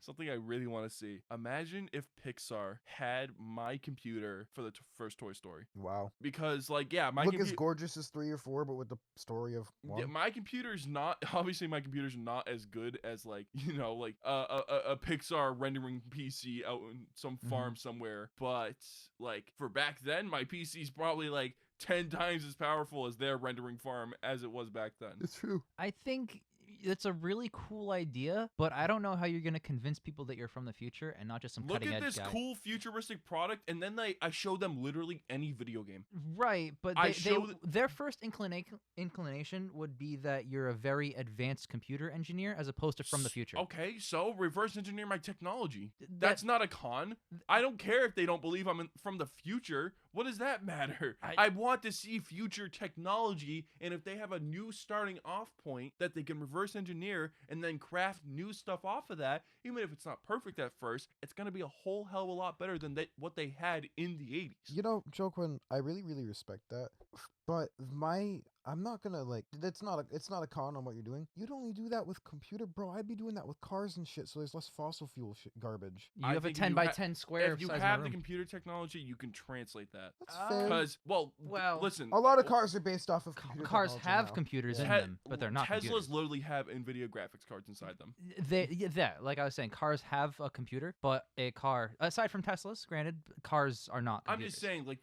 something I really want to see. Imagine if Pixar had my computer for the first Toy Story, Wow. because like yeah, my Look as computer. gorgeous as 3 or 4, but with the story of one. Yeah, my computer's not obviously my computer's not as good as like like a Pixar rendering PC out in some farm somewhere, but like for back then my PC's probably like 10 times as powerful as their rendering farm as it was back then. It's true. I think it's a really cool idea, but I don't know how you're going to convince people that you're from the future and not just some Look cutting at edge this guy. cool futuristic product, and then I show them literally any video game. Right, but I they, show th- their first inclination would be that you're a very advanced computer engineer as opposed to from the future. Okay, so reverse engineer my technology. That- That's not a con. I don't care if they don't believe I'm from the future. What does that matter? I- I want to see future technology, and if they have a new starting off point that they can reverse engineer and then craft new stuff off of that, even if it's not perfect at first, it's going to be a whole hell of a lot better than what they had in the 80s. You know, Joaquin, I really, really respect that. But I'm not gonna like. It's not a con on what you're doing. You'd only do that with computer, bro. I'd be doing that with cars and shit. So there's less fossil fuel garbage. You I have a think 10 you by ha- 10 square If you size of have a the room. computer technology, you can translate that. That's Uh, fair. Because, well, Well, listen. A lot of cars are based off of computer Cars technology have now. computers in Yeah. them, but they're not Teslas computers. literally have NVIDIA graphics cards inside them. Like I was saying, cars have a computer, but a car, aside from Teslas, granted, cars are not I'm computers. just saying, like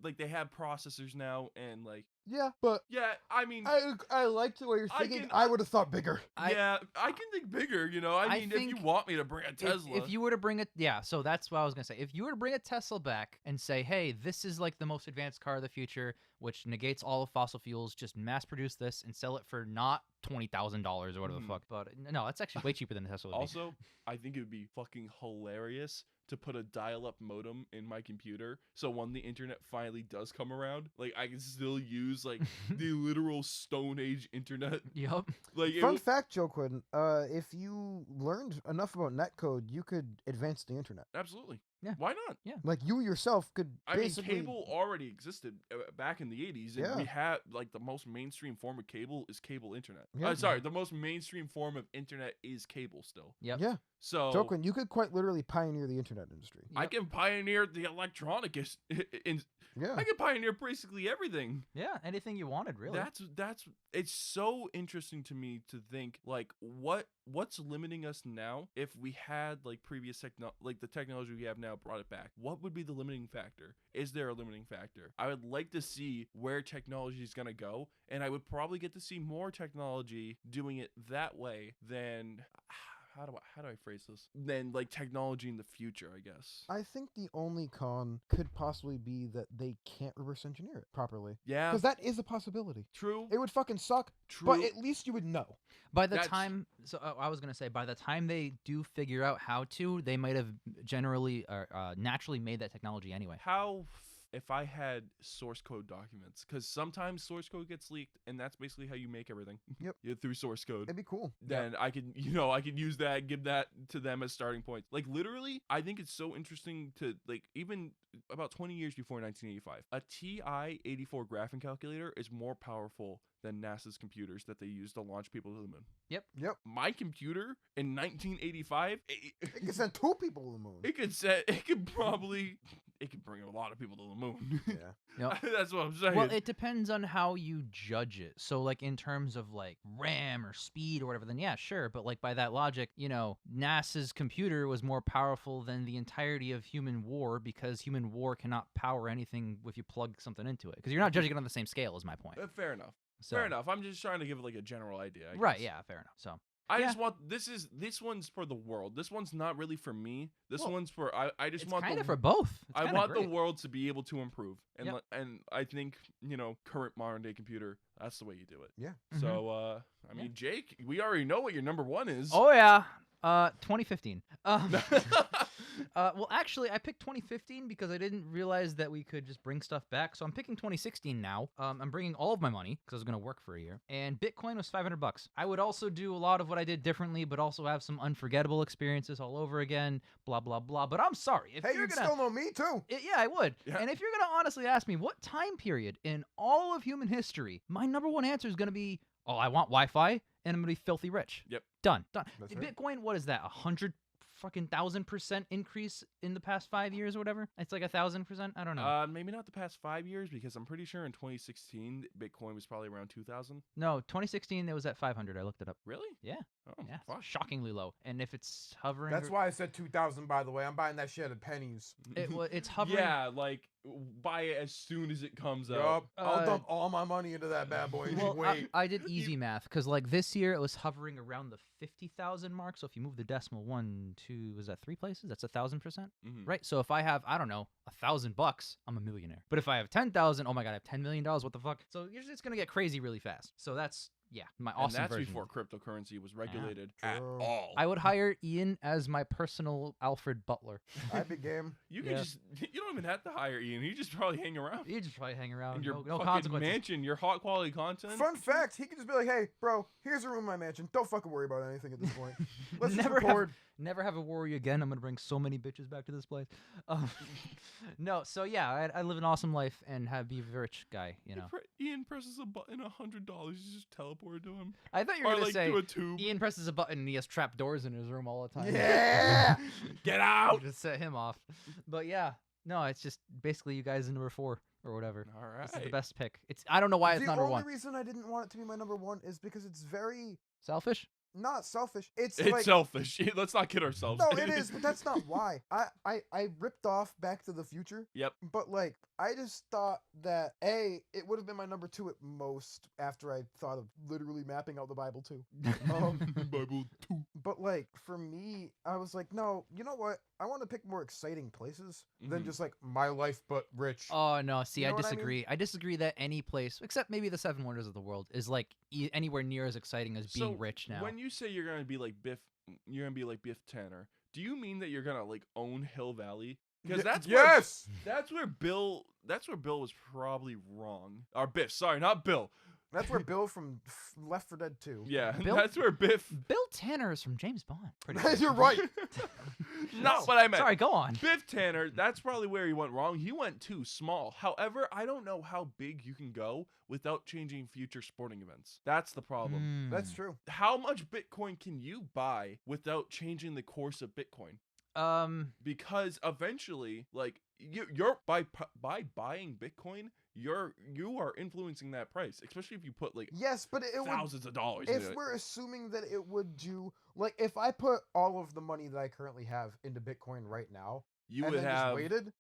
like they have processors now, and like Yeah, but yeah, I mean, I like the way you're I thinking. can- I would have thought bigger. yeah, I can think bigger. I I mean, if you think want me to bring a Tesla, If you were to bring it, yeah, so that's what I was going to say. If you were to bring a Tesla back and say, hey, this is like the most advanced car of the future, which negates all of fossil fuels, just mass produce this and sell it for not $20,000 or whatever the fuck. But no, it's actually way cheaper than the Tesla would be. also, I think it would be fucking hilarious to put a dial-up modem in my computer, so when the internet finally does come around, like I can still use like the literal Stone Age internet. Yup. Like it Fun will- fact, Joaquin, if you learned enough about netcode, you could advance the internet. absolutely. Yeah. Why not? Like you yourself could I mean, basically. cable already existed back in the 80s, and Yeah. we had like the most mainstream form of cable is cable internet. Yeah. Sorry, the most mainstream form of internet is cable still. Yep. Yeah. So Joklin, you could quite literally pioneer the internet industry. I can pioneer the electronic. Yeah. I can pioneer basically everything. Yeah, anything you wanted, really. That's it's so interesting to me to think like what's limiting us now. If we had like previous like the technology we have now brought it back, what would be the limiting factor? Is there a limiting factor? I would like to see where technology is going to go, and I would probably get to see more technology doing it that way than how do I phrase this? Than like technology in the future, I guess. I think the only con could possibly be that they can't reverse engineer it properly. Yeah. Because that is a possibility. True. It would fucking suck, True. but at least you would know. By the time, I was gonna say, by the time they do figure out how to, they might have generally or naturally made that technology anyway. If I had source code documents, because sometimes source code gets leaked, and that's basically how you make everything. Yep. Through source code. It'd be cool. Then I could use that, give that to them as starting points. Like literally, I think it's so interesting to like even about 20 years before 1985, a TI-84 graphing calculator is more powerful than NASA's computers that they use to launch people to the moon. Yep. My computer in 1985, It can send 2 people to the moon. it could bring a lot of people to the moon. Yeah. Yep. That's what I'm saying. Well, it depends on how you judge it. So, like, in terms of, like, RAM or speed or whatever, then yeah, sure. But, like, by that logic, NASA's computer was more powerful than the entirety of human war because human war cannot power anything if you plug something into it. Because you're not judging it on the same scale, is my point. Fair enough. So, Fair enough. I'm just trying to give like a general idea. I Right, guess. yeah, fair enough. So, I Yeah. just want this one's for the world. This one's not really for me. This Well, one's for I just it's want kind the of for both. It's I kinda want the great. world to be able to improve. And Yep. and I think, current modern day computer, that's the way you do it. Yeah. So I mean, Jake, we already know what your number 1 is. Oh, yeah. 2015. Well, actually, I picked 2015 because I didn't realize that we could just bring stuff back. So I'm picking 2016 now. I'm bringing all of my money because I was going to work for a year. And Bitcoin was $500. I would also do a lot of what I did differently, but also have some unforgettable experiences all over again, blah, blah, blah. But I'm sorry. If Hey, you're you'd gonna, still know me too. Yeah, I would. Yeah. And if you're going to honestly ask me what time period in all of human history, my number one answer is going to be, I want Wi-Fi, and I'm going to be filthy rich. Yep. Done. That's right. Bitcoin, what is that? 1,000% increase in the past 5 years or whatever? It's like 1,000%. I don't know. Maybe not the past 5 years, because I'm pretty sure in 2016 Bitcoin was probably around 2,000. No, 2016 it was at 500. I looked it up. Really? Yeah. Oh, Yeah, fuck. shockingly low. And if it's hovering, That's why I said 2,000. By the way, I'm buying that shit at pennies. it's hovering. Yeah, like buy it as soon as it comes out. Yup. I'll Uh, dump all my money into that bad boy. Well, Wait. I did easy math because like this year it was hovering around the 50,000 mark. So if you move the decimal 1, 2, was that 3 places? That's 1,000%, Mhm. right? So if I have, I don't know, $1,000, I'm a millionaire. But if I have 10,000, oh my god, I have $10 million. What the fuck? So it's gonna get crazy really fast. So that's my And awesome that's version. before cryptocurrency was regulated at True. all. I would hire Ian as my personal Alfred Butler. I'd be game. You can Yeah. you don't even have to hire Ian. You just probably hang around You just probably hang around. in your no fucking consequences. mansion, your hot quality content. Fun fact, he could just be like, hey, bro, here's a room in my mansion. Don't fucking worry about anything at this point. Let's just Never have- record. Never have a worry again. I'm gonna bring so many bitches back to this place. No, so yeah, I live an awesome life and be a rich guy. Ian presses a button, $100 is just teleported to him. I thought you were Or gonna like say to a tube. Ian presses a button and he has trap doors in his room all the time. Yeah. Get out! Just set him off. But yeah, no, it's just basically you guys in number 4 or whatever. All right. This is the best pick. I don't know why it's The number only 1. reason I didn't want it to be my number 1 is because it's very Selfish. not selfish. It's It's like selfish. Let's not kid ourselves. no, it is, but that's not why. I ripped off Back to the Future. Yep. But like I just thought that it would have been my number 2 at most after I thought of literally mapping out the Bible too. Bible 2. But like for me, I was like, no, you know what? I want to pick more exciting places than Mhm. just like my life but rich. Oh no, see, You know I what I mean? disagree. I disagree that any place, except maybe the 7 wonders of the world, is like anywhere near as exciting as being So, rich now. When you say you're gonna be like Biff Tanner, do you mean that you're gonna like own Hill Valley? Because yes. that's where Bill was probably wrong. Or Biff, sorry, not Bill. That's where Bill from Left 4 Dead 2. Yeah, Bill- that's where Biff. Bill Tanner is from James Bond. Pretty much. You're right. Not what I meant. Sorry, go on. Biff Tanner, that's probably where he went wrong. He went too small. However, I don't know how big you can go without changing future sporting events. That's the problem. That's true. How much Bitcoin can you buy without changing the course of Bitcoin? Because eventually, like you're by buying Bitcoin, you are influencing that price, especially if you put like Yes, but it would, thousands of dollars into if it. we're assuming that it would do, like, if I put all of the money that I currently have into Bitcoin right now, You and would then have just waited,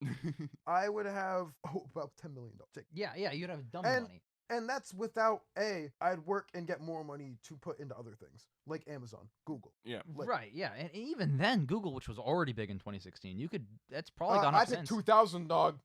I would have about $10 million. Yeah, you'd have dumb And- money. And that's without I'd work and get more money to put into other things like Amazon, Google. yeah. like- Right, yeah. And even then, Google, which was already big in 2016, that's probably gone I up picked since. 2,000, dog.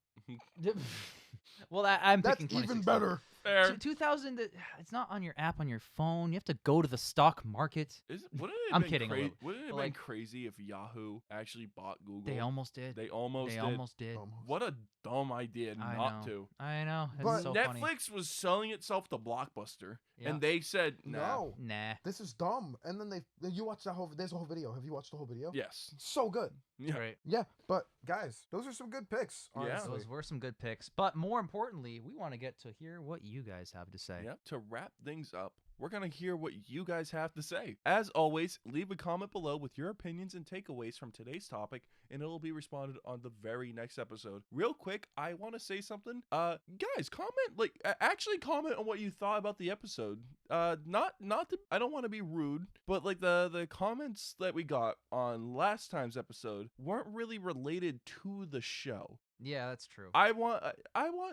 Well, I'm That's picking even 2016. better. Fair. 2000, it's not on your app on your phone. You have to go to the stock market. Wouldn't it have I'm been kidding a little, Wouldn't it have but, been like- crazy if Yahoo actually bought Google? They almost did. They almost They did. almost did. Almost. What a dumb idea I not know. to. I know. It's But so Netflix funny. was selling itself to Blockbuster, Yeah. and they said, nah. No, Nah. this is dumb. And then you watch there's a whole video. Have you watched the whole video? Yes. So good. Yeah. Right. Yeah, but guys, those are some good picks. Yeah. Honestly. Those were some good picks. But more importantly, we want to get to hear what you guys have to say. Yep. To wrap things up, we're going to hear what you guys have to say. As always, leave a comment below with your opinions and takeaways from today's topic, and it'll be responded on the very next episode. Real quick, I want to say something. Guys, comment, actually comment on what you thought about the episode. Not to, I don't want to be rude, but like the comments that we got on last time's episode weren't really related to the show. Yeah, that's true. I want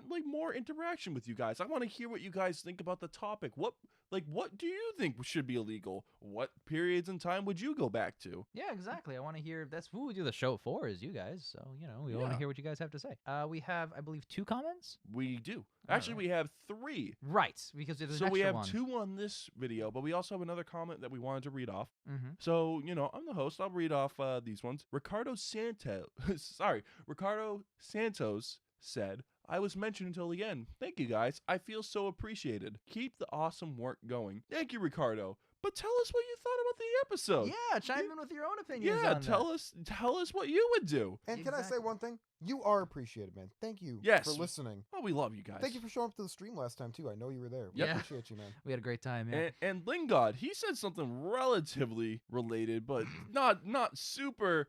like more interaction with you guys. I want to hear what you guys think about the topic. What do you think should be illegal? What periods in time would you go back to? Yeah, exactly. I want to hear. That's who we do the show for, is you guys. So we want to Yeah. hear what you guys have to say. We have, I believe, 2 comments. We do. Actually, Alright. we have 3. Right, because there's an So extra we have one. 2 on this video, but we also have another comment that we wanted to read off. Mm-hmm. So, I'm the host. I'll read off these ones. Ricardo Santos said, I was mentioned until the end. Thank you, guys. I feel so appreciated. Keep the awesome work going. Thank you, Ricardo. But tell us what you thought about the episode. Yeah, chime in with your own opinions. Yeah, on tell us what you would do. And can I say Exactly. one thing? You are appreciated, man. Thank you Yes. for listening. Oh, we love you guys. Thank you for showing up to the stream last time too. I know you were there. We Yeah. appreciate you, man. We had a great time. Yeah. And Lingard, he said something relatively related, but not super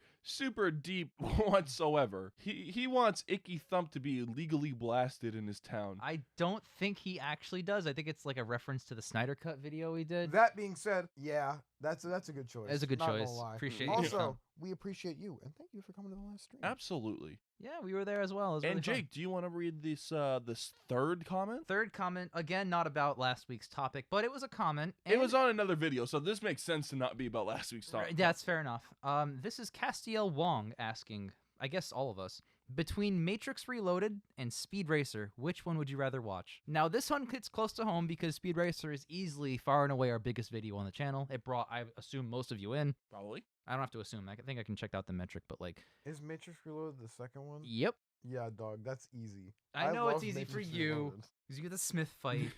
deep whatsoever. He wants Icky Thump to be legally blasted in his town. I don't think he actually does. I think it's like a reference to the Snyder Cut video he did. That being said, yeah, that's a good choice. It's a good Not gonna choice. lie. Appreciate you, Also, Tom. we appreciate you and thank you for coming to the last stream. Absolutely. Yeah, we were there as well. It was And really fun. Jake, do you want to read this third comment? Third comment, again, not about last week's topic, but it was a comment. It and- was on another video, so this makes sense to not be about last week's topic. Right, that's fair enough. This is Castiel Wong asking, I guess all of us, between Matrix Reloaded and Speed Racer, which one would you rather watch? Now, this one hits close to home because Speed Racer is easily far and away our biggest video on the channel. It brought, I assume, most of you in. Probably. I don't have to assume. I think I can check out the metric, but like, Is Matrix Reloaded the second one? yep. Yeah, dog, that's easy. I know it's love easy for Matrix you Reloaded. because you get the Smith fight.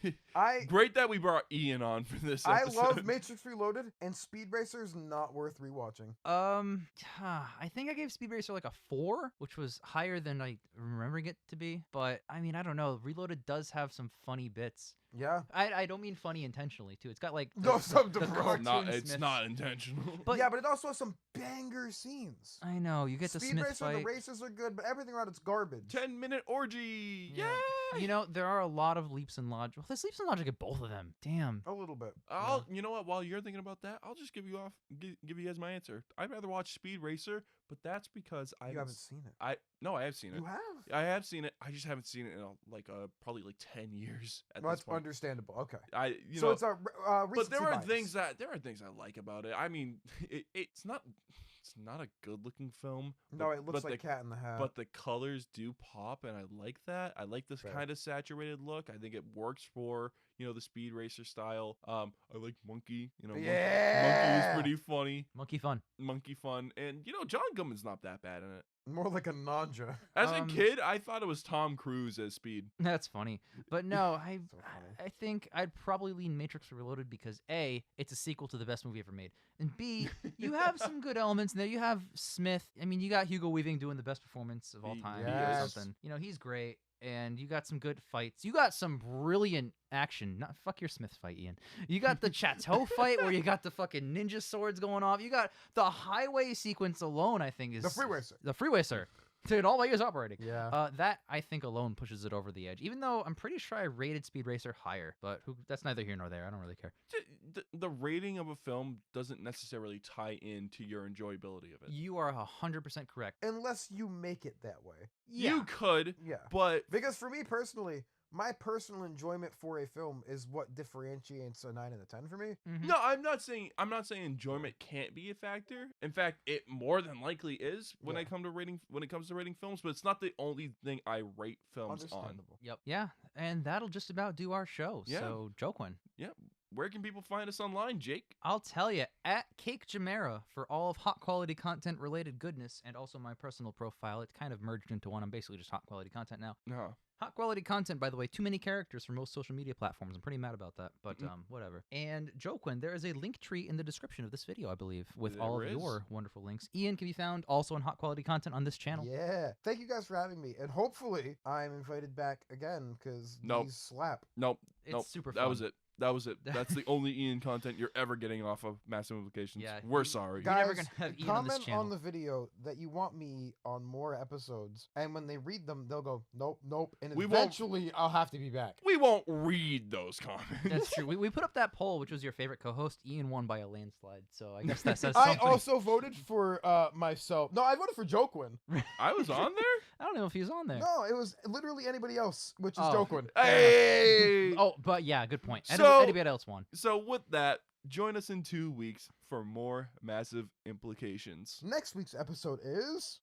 Great that we brought Ian on for this I episode. love Matrix Reloaded, and Speed Racer is not worth rewatching. I think I gave Speed Racer like a 4, which was higher than I remembering it to be. But I mean, I don't know. Reloaded does have some funny bits. Yeah. I don't mean funny intentionally too. It's got like No, some the derogatory- cartoon It's Smiths. not intentional. But yeah, but it also has some banger scenes. I know you get the Speed Smith Racer, fight. the races are good, but everything around it's garbage. 10-minute orgy. Yeah. Yay! You know, there are a lot of leaps in logic. Well, there's leaps in logic at both of them. Damn. A little bit. You know what? While you're thinking about that, I'll just give you guys my answer. I'd rather watch Speed Racer, but that's because You haven't seen it. I have seen it. You have? I have seen it. I just haven't seen it in probably 10 years at Well, this that's point. understandable. Okay. You So know, it's a but recency there are bias. things I like about it. I mean, it's not a good looking film. No, it looks but like Cat in the Hat. But the colors do pop, and I like that. I like this Fair. kind of saturated look. I think it works for the Speed Racer style. I like Monkey. Monkey Yeah. is pretty funny. Monkey fun. Monkey fun, and John Goodman's not that bad in it. More like a Nanja. As a kid, I thought it was Tom Cruise as Speed. That's funny. But no, I So funny. I think I'd probably lean Matrix Reloaded because A, it's a sequel to the best movie ever made. And B, you have some good elements in there. You have Smith. I mean, you got Hugo Weaving doing the best performance of all time Yes. or something. You know, he's great. And you got some good fights. You got some brilliant action. Not fuck your Smith fight, Ian. You got the Chateau fight where you got the fucking ninja swords going off. You got the highway sequence alone, I think, is The freeway, sir. The freeway, sir. Dude, all my ears operating. Yeah. That I think alone pushes it over the edge. Even though I'm pretty sure I rated Speed Racer higher, but that's neither here nor there. I don't really care. The rating of a film doesn't necessarily tie into your enjoyability of it. You are 100% correct. Unless you make it that way. You could, Yeah. but Because for me personally, my personal enjoyment for a film is what differentiates a 9 and a 10 for me. Mhm. no, I'm not saying enjoyment can't be a factor. In fact, it more than likely is when Yeah. it comes to rating films, but it's not the only thing I rate films on. Understandable. Yep. Yeah, and that'll just about do our show. Yeah. So, Joquin, Where can people find us online, Jake? I'll tell you, at CakeJamara for all of hot quality content related goodness, and also my personal profile. It's kind of merged into one. I'm basically just hot quality content now. No. Hot quality content, by the way, too many characters for most social media platforms. I'm pretty mad about that, but whatever. And Joquin, there is a link tree in the description of this video, I believe, with all There of is. your wonderful links. Ian can be found also in hot quality content on this channel. Yeah. Thank you guys for having me. And hopefully I'm invited back again because Nope. these slap. Nope. It's nope. super That fun. was it. That was it. That's the only Ian content you're ever getting off of Massive Implications. Yeah, We're sorry. You're never Guys, gonna have Ian on this comment channel. on the video that you want me on more episodes, and when they read them, they'll go, nope, nope, and We won't- eventually I'll have to be back. We won't read those comments. That's true. We put up that poll, which was your favorite co-host. Ian won by a landslide, so I guess that says I something. also voted for myself. No, I voted for Joquin. I was on there? I don't know if he's on there. No, it was literally anybody else, which is Oh. Joquin. Hey! Oh, but yeah, good point. So- Anybody else won? So with that, join us in 2 weeks for more Massive Implications. Next week's episode is